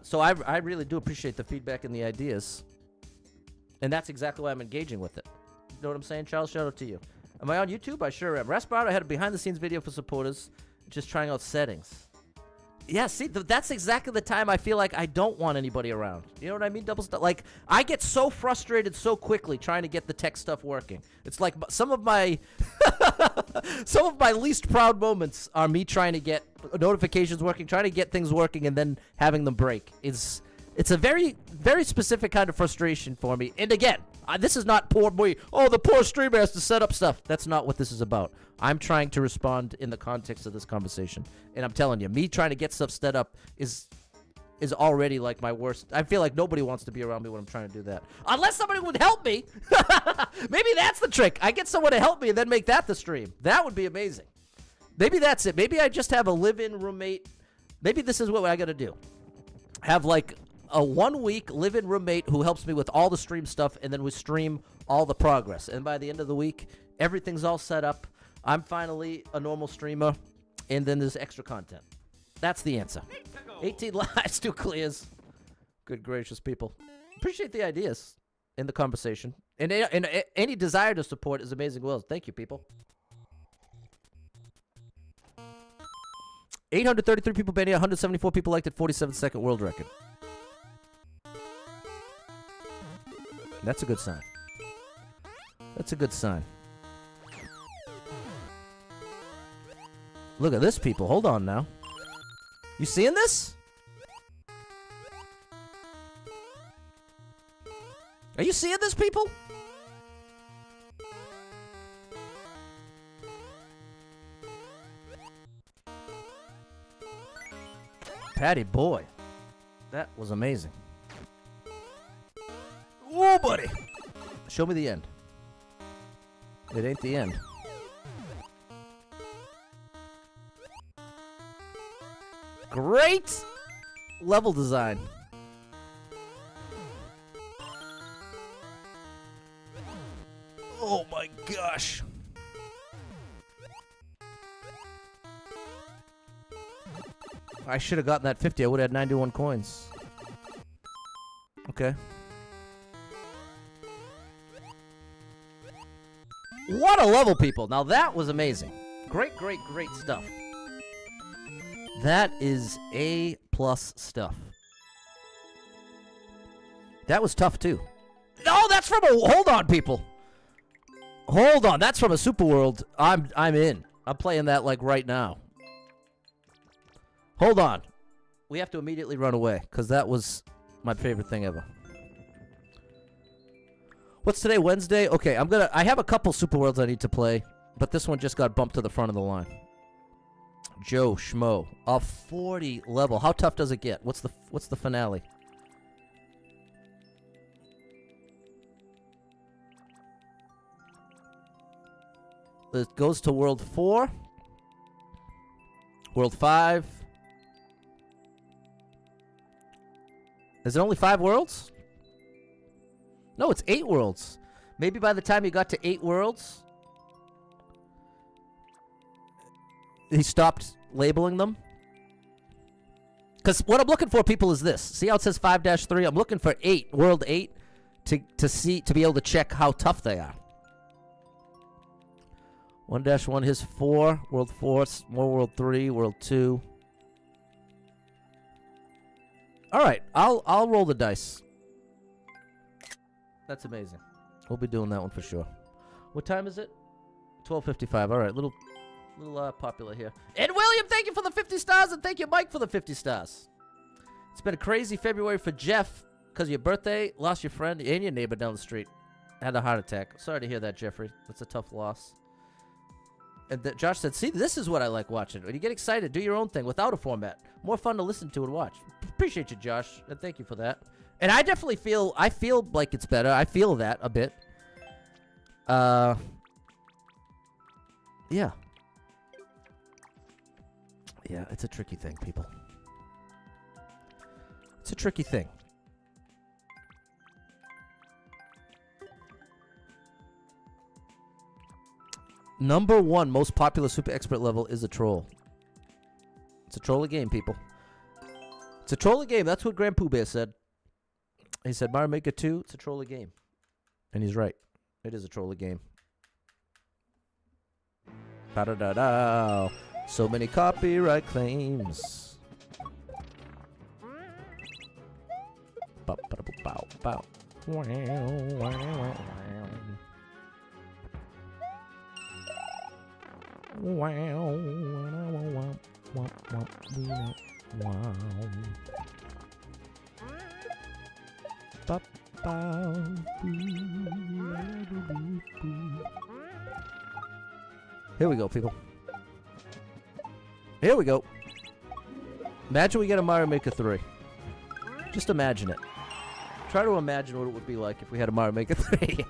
So I really do appreciate the feedback and the ideas. And that's exactly why I'm engaging with it. You know what I'm saying, Charles? Shout out to you. Am I on YouTube? I sure am. Raspardo, I had a behind-the-scenes video for supporters, just trying out settings. Yeah, see, that's exactly the time I feel like I don't want anybody around. You know what I mean? Double stuff. Like, I get so frustrated so quickly trying to get the tech stuff working. It's like some of my some of my least proud moments are me trying to get notifications working, trying to get things working, and then having them break. It's a very, very specific kind of frustration for me. And again, this is not poor boy. Oh, the poor streamer has to set up stuff. That's not what this is about. I'm trying to respond in the context of this conversation. And I'm telling you, me trying to get stuff set up is already like my worst. I feel like nobody wants to be around me when I'm trying to do that. Unless somebody would help me. Maybe that's the trick. I get someone to help me and then make that the stream. That would be amazing. Maybe that's it. Maybe I just have a live-in roommate. Maybe this is what I got to do. Have like a 1 week live-in roommate who helps me with all the stream stuff, and then we stream all the progress. And by the end of the week, everything's all set up. I'm finally a normal streamer, and then there's extra content. That's the answer. 18 lives, 2 clears. Good gracious, people. Appreciate the ideas in the conversation. And any desire to support is amazing. Well, thank you, people. 833 people banned it. 174 people liked it. 47-second world record. That's a good sign. That's a good sign. Look at this, people. Hold on now. You seeing this? Are you seeing this, people? Patty boy. That was amazing. Whoa, buddy. Show me the end. It ain't the end. Great level design. Oh my gosh. I should have gotten that 50. I would have had 91 coins. Okay. What a level, people. Now that was amazing. Great, great, great stuff. That is A+ stuff. That was tough, too. No, that's from a... Hold on, people. Hold on. That's from a Super World. I'm in. I'm playing that, like, right now. Hold on. We have to immediately run away, because that was my favorite thing ever. What's today, Wednesday? Okay, I have a couple Super Worlds I need to play, but this one just got bumped to the front of the line. Joe Schmo. A 40 level. How tough does it get? What's the finale? It goes to World 4. World 5. Is it only 5 worlds? No, it's 8 worlds. Maybe by the time you got to 8 worlds, he stopped labeling them. Because what I'm looking for, people, is this. See how it says 5-3? I'm looking for 8, World 8, to be able to check how tough they are. 1-1 is 4, World 4, more World 3, World 2. All right, I'll roll the dice. That's amazing. We'll be doing that one for sure. What time is it? 12:55. All right, little popular here. And William, thank you for the 50 stars, and thank you, Mike, for the 50 stars. It's been a crazy February for Jeff because of your birthday, lost your friend and your neighbor down the street. Had a heart attack. Sorry to hear that, Jeffrey. That's a tough loss. And Josh said, see, this is what I like watching. When you get excited, do your own thing without a format. More fun to listen to and watch. Appreciate you, Josh, and thank you for that. And I definitely feel like it's better. I feel that a bit. Yeah. Yeah, it's a tricky thing, people. It's a tricky thing. Number 1 most popular super expert level is a troll. It's a troll game, people. It's a troll game. That's what Grand Pooh Bear said. He said, Mario Maker 2, it's a troll game. And he's right. It is a troll game. Ba-da-da-da. So many copyright claims. Ba-ba-da-bow-bow. Here we go, people. Here we go. Imagine we get a Mario Maker 3. Just imagine it. Try to imagine what it would be like if we had a Mario Maker 3.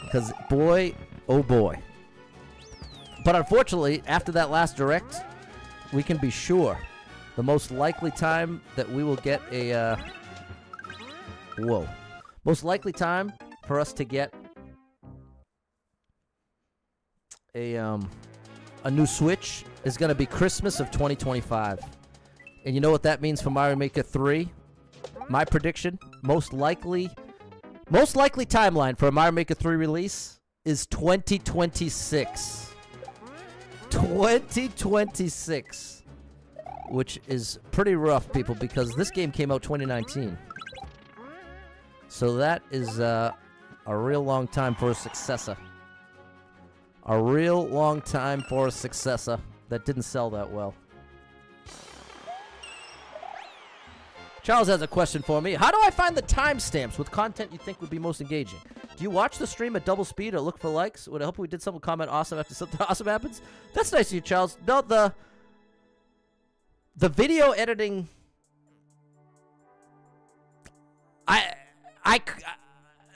Because boy, oh boy. But unfortunately, after that last direct, we can be sure the most likely time that we will get a most likely time for us to get a new Switch is going to be Christmas of 2025. And you know what that means for Mario Maker 3? My prediction, most likely timeline for a Mario Maker 3 release is 2026. 2026, which is pretty rough, people, because this game came out 2019. So that is a real long time for a successor. A real long time for a successor that didn't sell that well. Charles has a question for me. How do I find the timestamps with content you think would be most engaging? Do you watch the stream at double speed or look for likes? Would it help if we did something comment awesome after something awesome happens? That's nice of you, Charles. No, the video editing...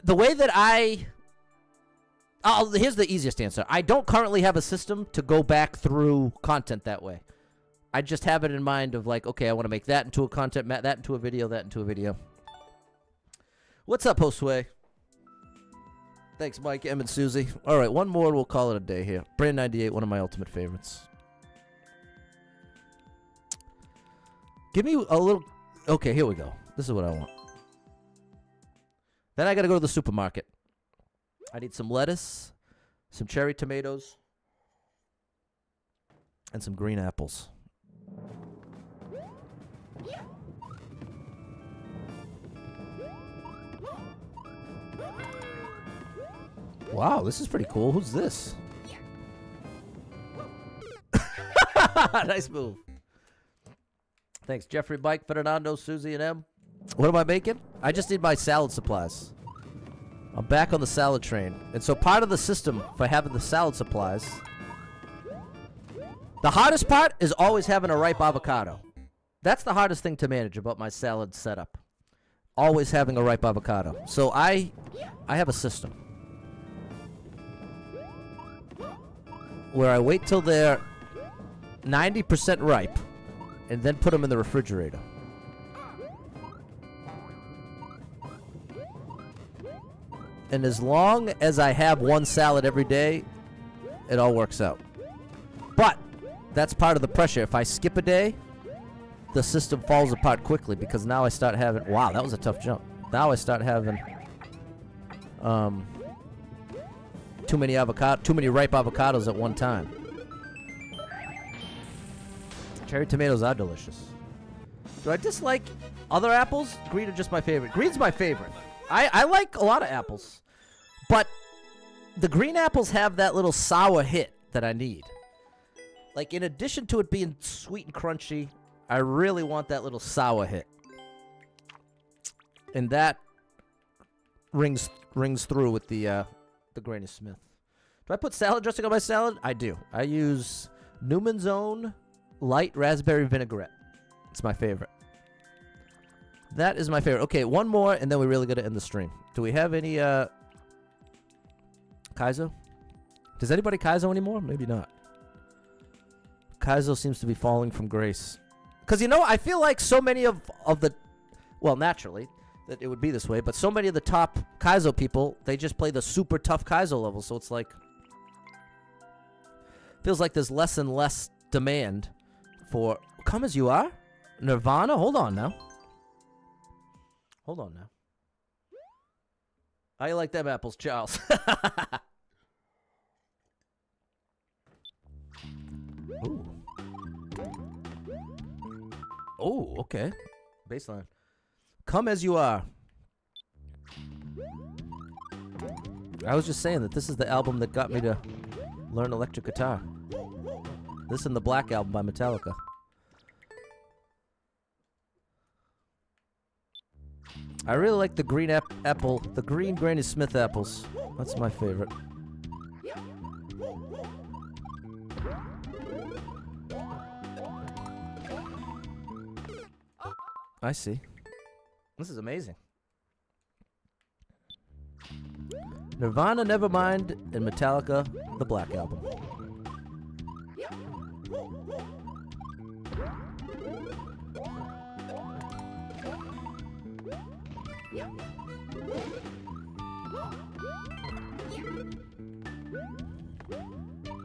the way that here's the easiest answer. I don't currently have a system to go back through content that way. I just have it in mind of like, okay, I want to make that into a content, that into a video, that into a video. What's up, Josue? Thanks, Mike, Em, and Susie. All right, one more, we'll call it a day here. Brand 98, one of my ultimate favorites. Give me a little... Okay, here we go. This is what I want. Then I got to go to the supermarket. I need some lettuce, some cherry tomatoes, and some green apples. Wow, this is pretty cool. Who's this? Nice move. Thanks, Jeffrey, Mike, Fernando, Susie, and Em. What am I making? I just need my salad supplies. I'm back on the salad train. And so part of the system for having the salad supplies... The hardest part is always having a ripe avocado. That's the hardest thing to manage about my salad setup. Always having a ripe avocado. So I have a system where I wait till they're 90% ripe and then put them in the refrigerator. And as long as I have one salad every day, it all works out. But that's part of the pressure. If I skip a day, the system falls apart quickly because now I start having... Wow, that was a tough jump. Now I start having too many ripe avocados at one time. Cherry tomatoes are delicious. Do I dislike other apples? Green are just my favorite. Green's my favorite. I like a lot of apples. But the green apples have that little sour hit that I need. Like, in addition to it being sweet and crunchy, I really want that little sour hit. And that rings through with the Granny Smith. Do I put salad dressing on my salad? I do. I use Newman's Own light raspberry vinaigrette. It's my favorite. That is my favorite. Okay, one more, and then we really got to end the stream. Do we have any Kaizo? Does anybody Kaizo anymore? Maybe not. Kaizo seems to be falling from grace. Because, you know, I feel like so many of the... Well, naturally, that it would be this way, but so many of the top Kaizo people, they just play the super tough Kaizo level, so it's like... Feels like there's less and less demand for... Come As You Are? Nirvana? Hold on now. Hold on now. How you like them apples, Charles? Ooh. Oh, okay. Baseline. Come As You Are. I was just saying that this is the album that got me to learn electric guitar. This and the Black Album by Metallica. I really like the green apple, the green Granny Smith apples. That's my favorite. I see. This is amazing. Nirvana, Nevermind, and Metallica, the Black Album.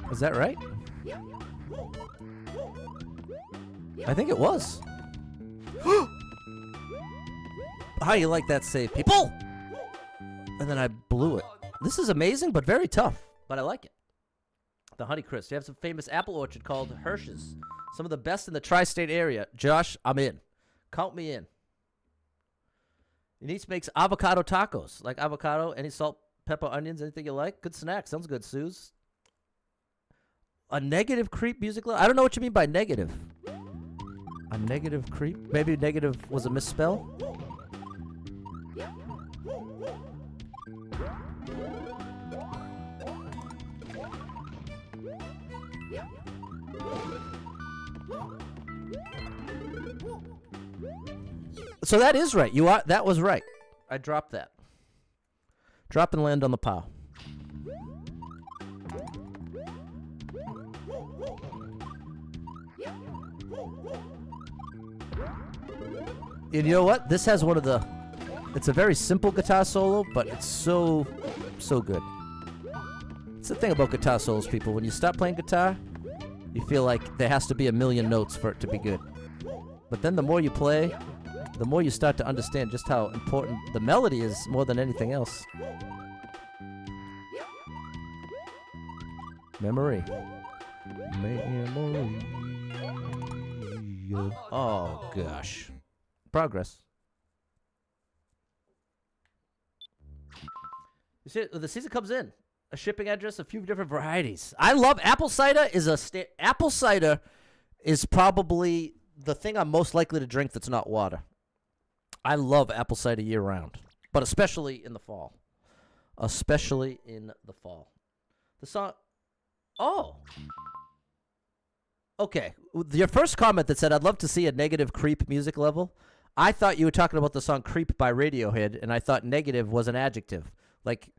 Is that right? I think it was. How you like that save, people? And then I blew it. This is amazing, but very tough. But I like it. The Honey Crisp. You have some famous apple orchard called Hirsch's. Some of the best in the tri-state area. Josh, I'm in. Count me in. Denise makes avocado tacos. Like avocado, any salt, pepper, onions, anything you like. Good snack. Sounds good, Suze. A negative creep music level? I don't know what you mean by negative. A negative creep? Maybe negative was a misspell? So that is right. You are. That was right. I dropped that. Drop and land on the pow. And you know what? This has one of the... It's a very simple guitar solo, but it's so good. It's the thing about guitar solos, people. When you stop playing guitar, you feel like there has to be a million notes for it to be good. But then the more you play, the more you start to understand just how important the melody is more than anything else. Memory. Memory. Oh, gosh. Progress. You see, the season comes in. A shipping address, a few different varieties. I love apple cider. Apple cider is probably the thing I'm most likely to drink that's not water. I love apple cider year round, but especially in the fall. Especially in the fall. The song... Oh. Okay. Your first comment that said, I'd love to see a negative creep music level. I thought you were talking about the song Creep by Radiohead, and I thought negative was an adjective. Like,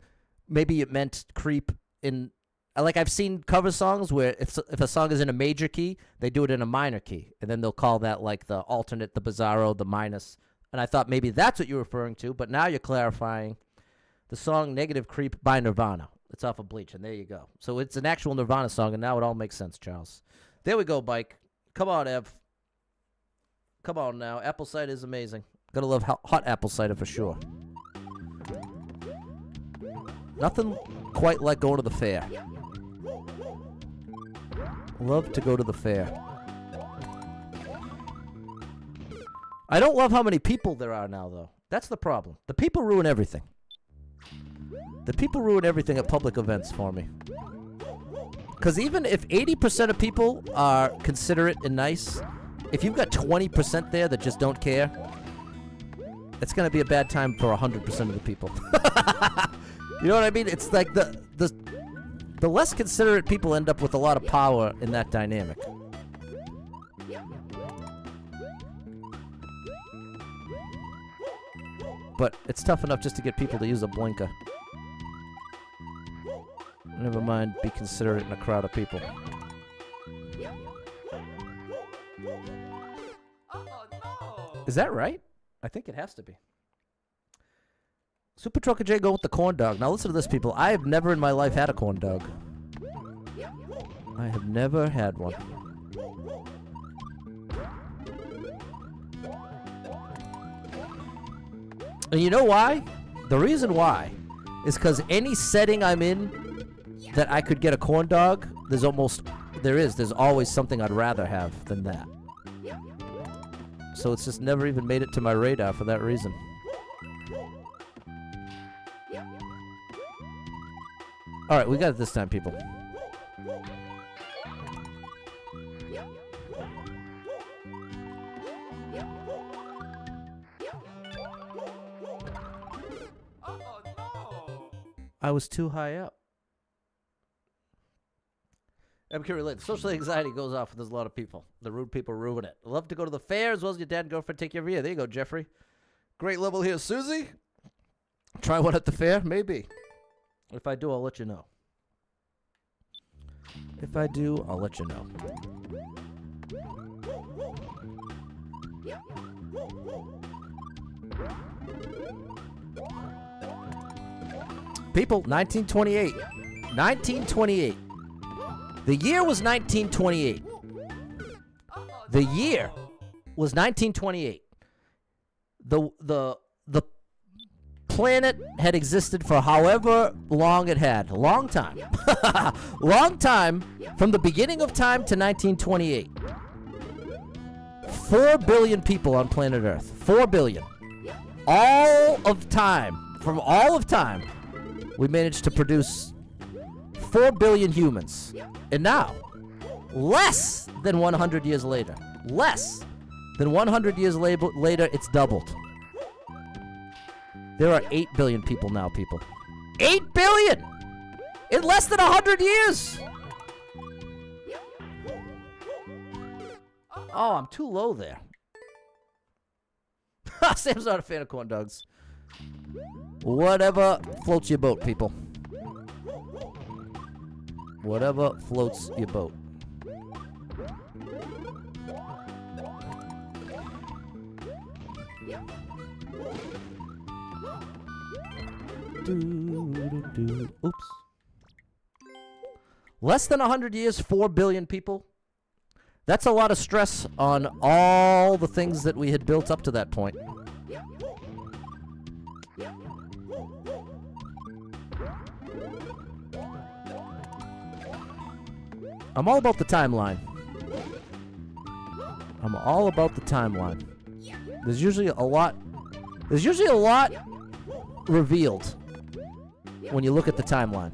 maybe it meant creep in... Like, I've seen cover songs where if a song is in a major key, they do it in a minor key. And then they'll call that, like, the alternate, the bizarro, the minus. And I thought maybe that's what you're referring to, but now you're clarifying the song Negative Creep by Nirvana. It's off of Bleach, and there you go. So it's an actual Nirvana song, and now it all makes sense, Charles. There we go, Bike. Come on, Ev. Come on now. Apple cider is amazing. Gotta love hot apple cider for sure. Nothing quite like going to the fair. Love to go to the fair. I don't love how many people there are now, though. That's the problem. The people ruin everything. The people ruin everything at public events for me. Because even if 80% of people are considerate and nice, if you've got 20% there that just don't care, it's going to be a bad time for 100% of the people. You know what I mean? It's like the less considerate people end up with a lot of power in that dynamic. But it's tough enough just to get people to use a blinker. Never mind, be considerate in a crowd of people. Is that right? I think it has to be. Super Trucker J go with the corn dog. Now listen to this, people. I have never in my life had a corn dog. I have never had one. And you know why? The reason why is because any setting I'm in that I could get a corn dog, there's always something I'd rather have than that. So it's just never even made it to my radar for that reason. Alright, we got it this time, people. I was too high up. I can relate. Social anxiety goes off when there's a lot of people. The rude people ruin it. Love to go to the fair as well as your dad and girlfriend take care of you. There you go, Jeffrey. Great level here, Susie. Try one at the fair? Maybe. If I do, I'll let you know. If I do, I'll let you know. People, 1928. 1928. The year was 1928. The year was 1928. The planet had existed for however long it had. A long time. Long time from the beginning of time to 1928. 4 billion people on planet Earth. 4 billion. All of time. From all of time, we managed to produce 4 billion humans. And now, less than 100 years later, less than 100 years later, it's doubled. There are 8 billion people now, people. 8 billion! In less than 100 years! Oh, I'm too low there. Sam's not a fan of corn dogs. Whatever floats your boat, people. Whatever floats your boat. Oops. Less than 100 years, 4 billion people. That's a lot of stress on all the things that we had built up to that point. I'm all about the timeline. I'm all about the timeline. There's usually a lot revealed when you look at the timeline.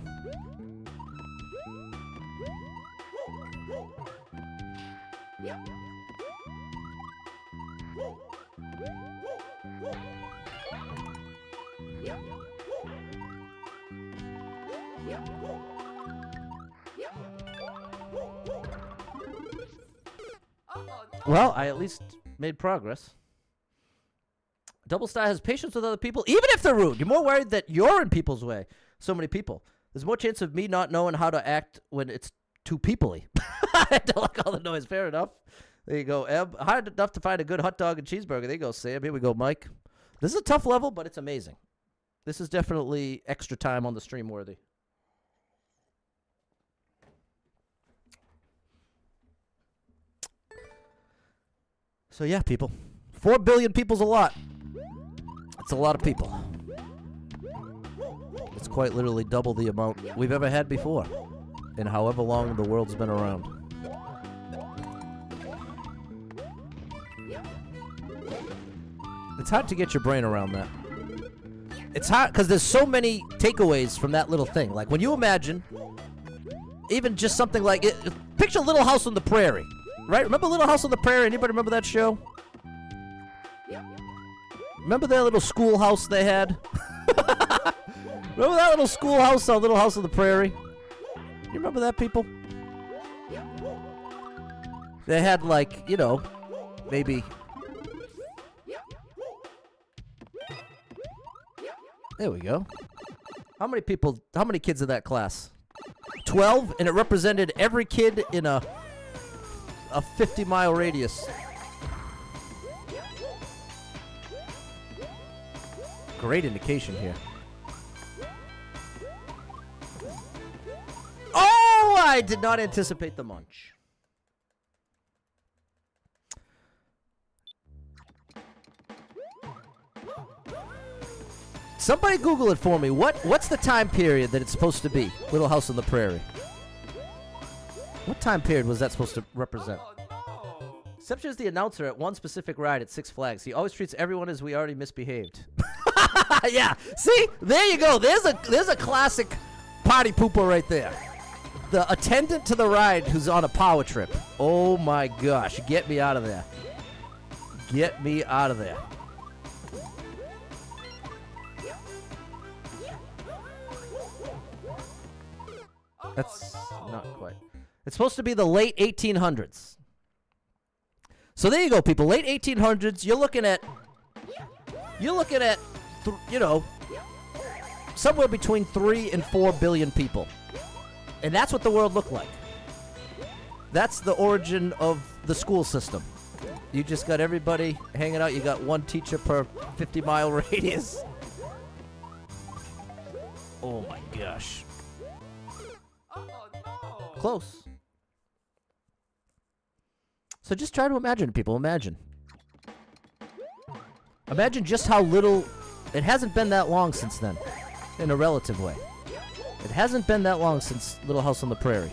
Well, I at least made progress. Double Star has patience with other people, even if they're rude. You're more worried that you're in people's way. So many people. There's more chance of me not knowing how to act when it's too people-y. I don't like all the noise. Fair enough. There you go, Eb. Hard enough to find a good hot dog and cheeseburger. There you go, Sam. Here we go, Mike. This is a tough level, but it's amazing. This is definitely extra time on the stream worthy. So yeah, people. 4 billion people's a lot. It's a lot of people. It's quite literally double the amount we've ever had before in however long the world's been around. It's hard to get your brain around that. It's hard because there's so many takeaways from that little thing. Like when you imagine, even just something like it, picture Little House on the Prairie, right? Remember Little House on the Prairie? Anybody remember that show? Remember that little schoolhouse they had? Remember that little schoolhouse on Little House on the Prairie? You remember that, people? They had like, you know, maybe. There we go. How many kids in that class? 12, and it represented every kid in a 50-mile radius. Great indication here. Oh, I did not anticipate the munch. Somebody Google it for me. What's the time period that it's supposed to be? Little House on the Prairie. What time period was that supposed to represent? Exception is the announcer at one specific ride at Six Flags. He always treats everyone as we already misbehaved. Yeah. See? There you go. There's a classic party pooper right there. The attendant to the ride who's on a power trip. Oh my gosh. Get me out of there. Get me out of there. That's not quite. It's supposed to be the late 1800s. So there you go, people. Late 1800s. You're looking at, you know, somewhere between 3 and 4 billion people, and that's what the world looked like. That's the origin of the school system. You just got everybody hanging out. You got one teacher per 50-mile radius. Oh my gosh. Close. So just try to imagine, people. Imagine just how little. It hasn't been that long since then, in a relative way. It hasn't been that long since Little House on the Prairie.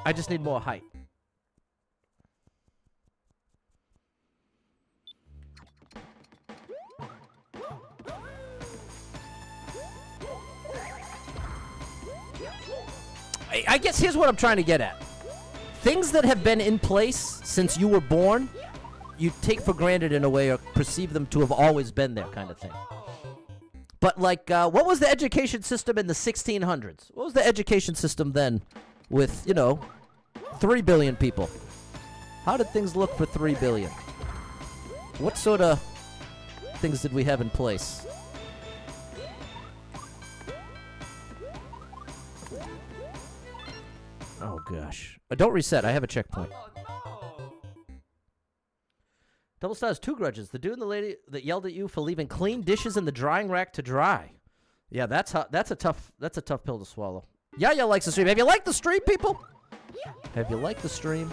I just need more height. I guess here's what I'm trying to get at. Things that have been in place since you were born, you take for granted in a way or perceive them to have always been there kind of thing. But like, what was the education system in the 1600s? What was the education system then with, you know, 3 billion people? How did things look for 3 billion? What sort of things did we have in place? Oh, gosh. Don't reset. I have a checkpoint. Double stars, 2 grudges. The dude and the lady that yelled at you for leaving clean dishes in the drying rack to dry. Yeah, that's a tough pill to swallow. Yaya likes the stream. Have you liked the stream, people? Have you liked the stream?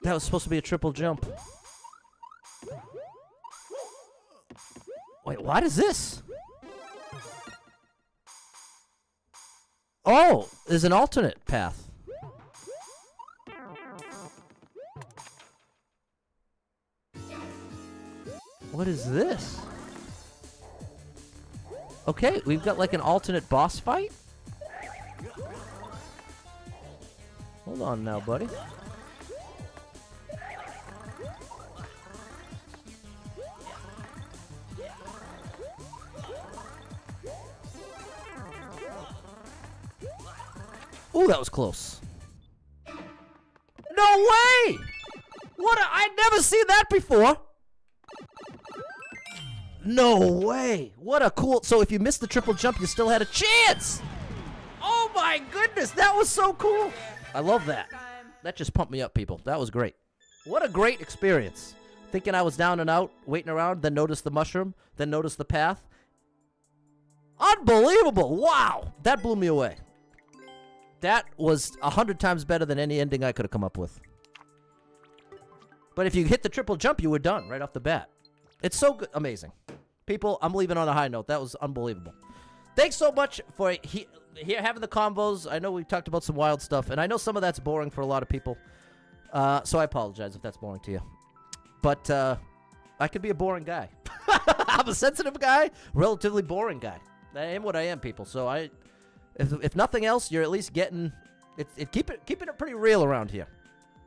That was supposed to be a triple jump. Wait, what is this? Oh, there's an alternate path. What is this? Okay, we've got like an alternate boss fight? Hold on now, buddy. Ooh, that was close. No way! I'd never seen that before. No way. What a cool... So if you missed the triple jump, you still had a chance. Oh my goodness, that was so cool. I love that. That just pumped me up, people. That was great. What a great experience. Thinking I was down and out, waiting around, then noticed the mushroom, then noticed the path. Unbelievable. Wow. That blew me away. That was 100 times better than any ending I could have come up with. But if you hit the triple jump, you were done right off the bat. It's so good. Amazing. People, I'm leaving on a high note. That was unbelievable. Thanks so much for here having the combos. I know we talked about some wild stuff, and I know some of that's boring for a lot of people. So I apologize if that's boring to you. But I could be a boring guy. I'm a sensitive guy, relatively boring guy. I am what I am, people. So if nothing else, you're at least getting keeping it pretty real around here.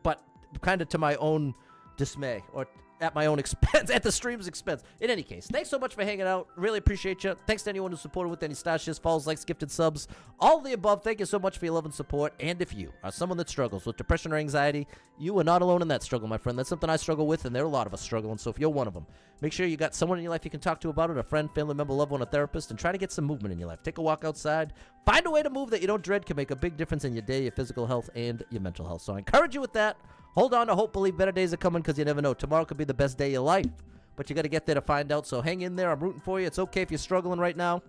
But kind of to my own dismay, or at my own expense, at the stream's expense. In any case, thanks so much for hanging out. Really appreciate you. Thanks to anyone who supported with any stashes, follows, likes, gifted subs, all of the above. Thank you so much for your love and support. And if you are someone that struggles with depression or anxiety, you are not alone in that struggle, my friend. That's something I struggle with, and there are a lot of us struggling. So if you're one of them, make sure you got someone in your life you can talk to about it, a friend, family member, loved one, a therapist, and try to get some movement in your life. Take a walk outside. Find a way to move that you don't dread. Can make a big difference in your day, your physical health, and your mental health. So I encourage you with that. Hold on to hope, believe better days are coming, because you never know. Tomorrow could be the best day of your life, but you got to get there to find out. So hang in there. I'm rooting for you. It's okay if you're struggling right now.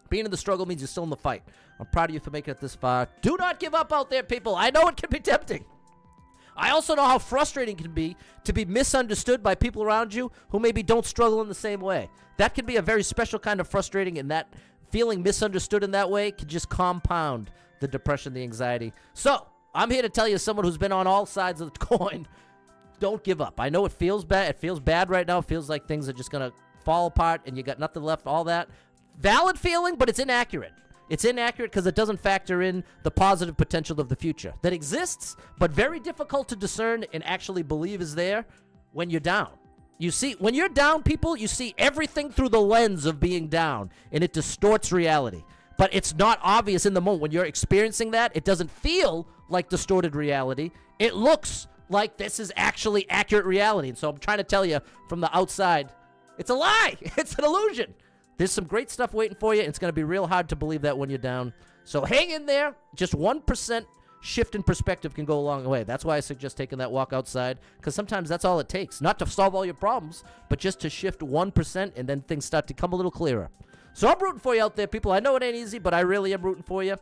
Being in the struggle means you're still in the fight. I'm proud of you for making it this far. Do not give up out there, people. I know it can be tempting. I also know how frustrating it can be to be misunderstood by people around you who maybe don't struggle in the same way. That can be a very special kind of frustrating, and that feeling misunderstood in that way can just compound the depression, the anxiety. So I'm here to tell you, as someone who's been on all sides of the coin, don't give up. I know it feels bad. It feels bad right now. It feels like things are just going to fall apart and you got nothing left, all that. Valid feeling, but it's inaccurate. It's inaccurate because it doesn't factor in the positive potential of the future that exists, but very difficult to discern and actually believe is there when you're down. You see, when you're down, people, you see everything through the lens of being down, and it distorts reality. But it's not obvious in the moment. When you're experiencing that, it doesn't feel like distorted reality. It looks like this is actually accurate reality. And so I'm trying to tell you from the outside, it's a lie. It's an illusion. There's some great stuff waiting for you. It's going to be real hard to believe that when you're down. So hang in there. Just 1% shift in perspective can go a long way. That's why I suggest taking that walk outside, because sometimes that's all it takes. Not to solve all your problems, but just to shift 1%, and then things start to come a little clearer. So I'm rooting for you out there, people. I know it ain't easy, but I really am rooting for you.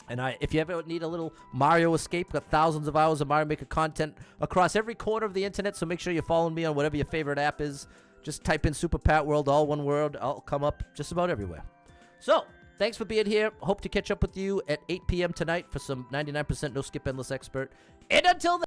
And if you ever need a little Mario escape, got thousands of hours of Mario Maker content across every corner of the internet, so make sure you're following me on whatever your favorite app is. Just type in Super Pat World, all one word. I'll come up just about everywhere. So thanks for being here. Hope to catch up with you at 8 p.m. tonight for some 99% No Skip Endless Expert. And until then,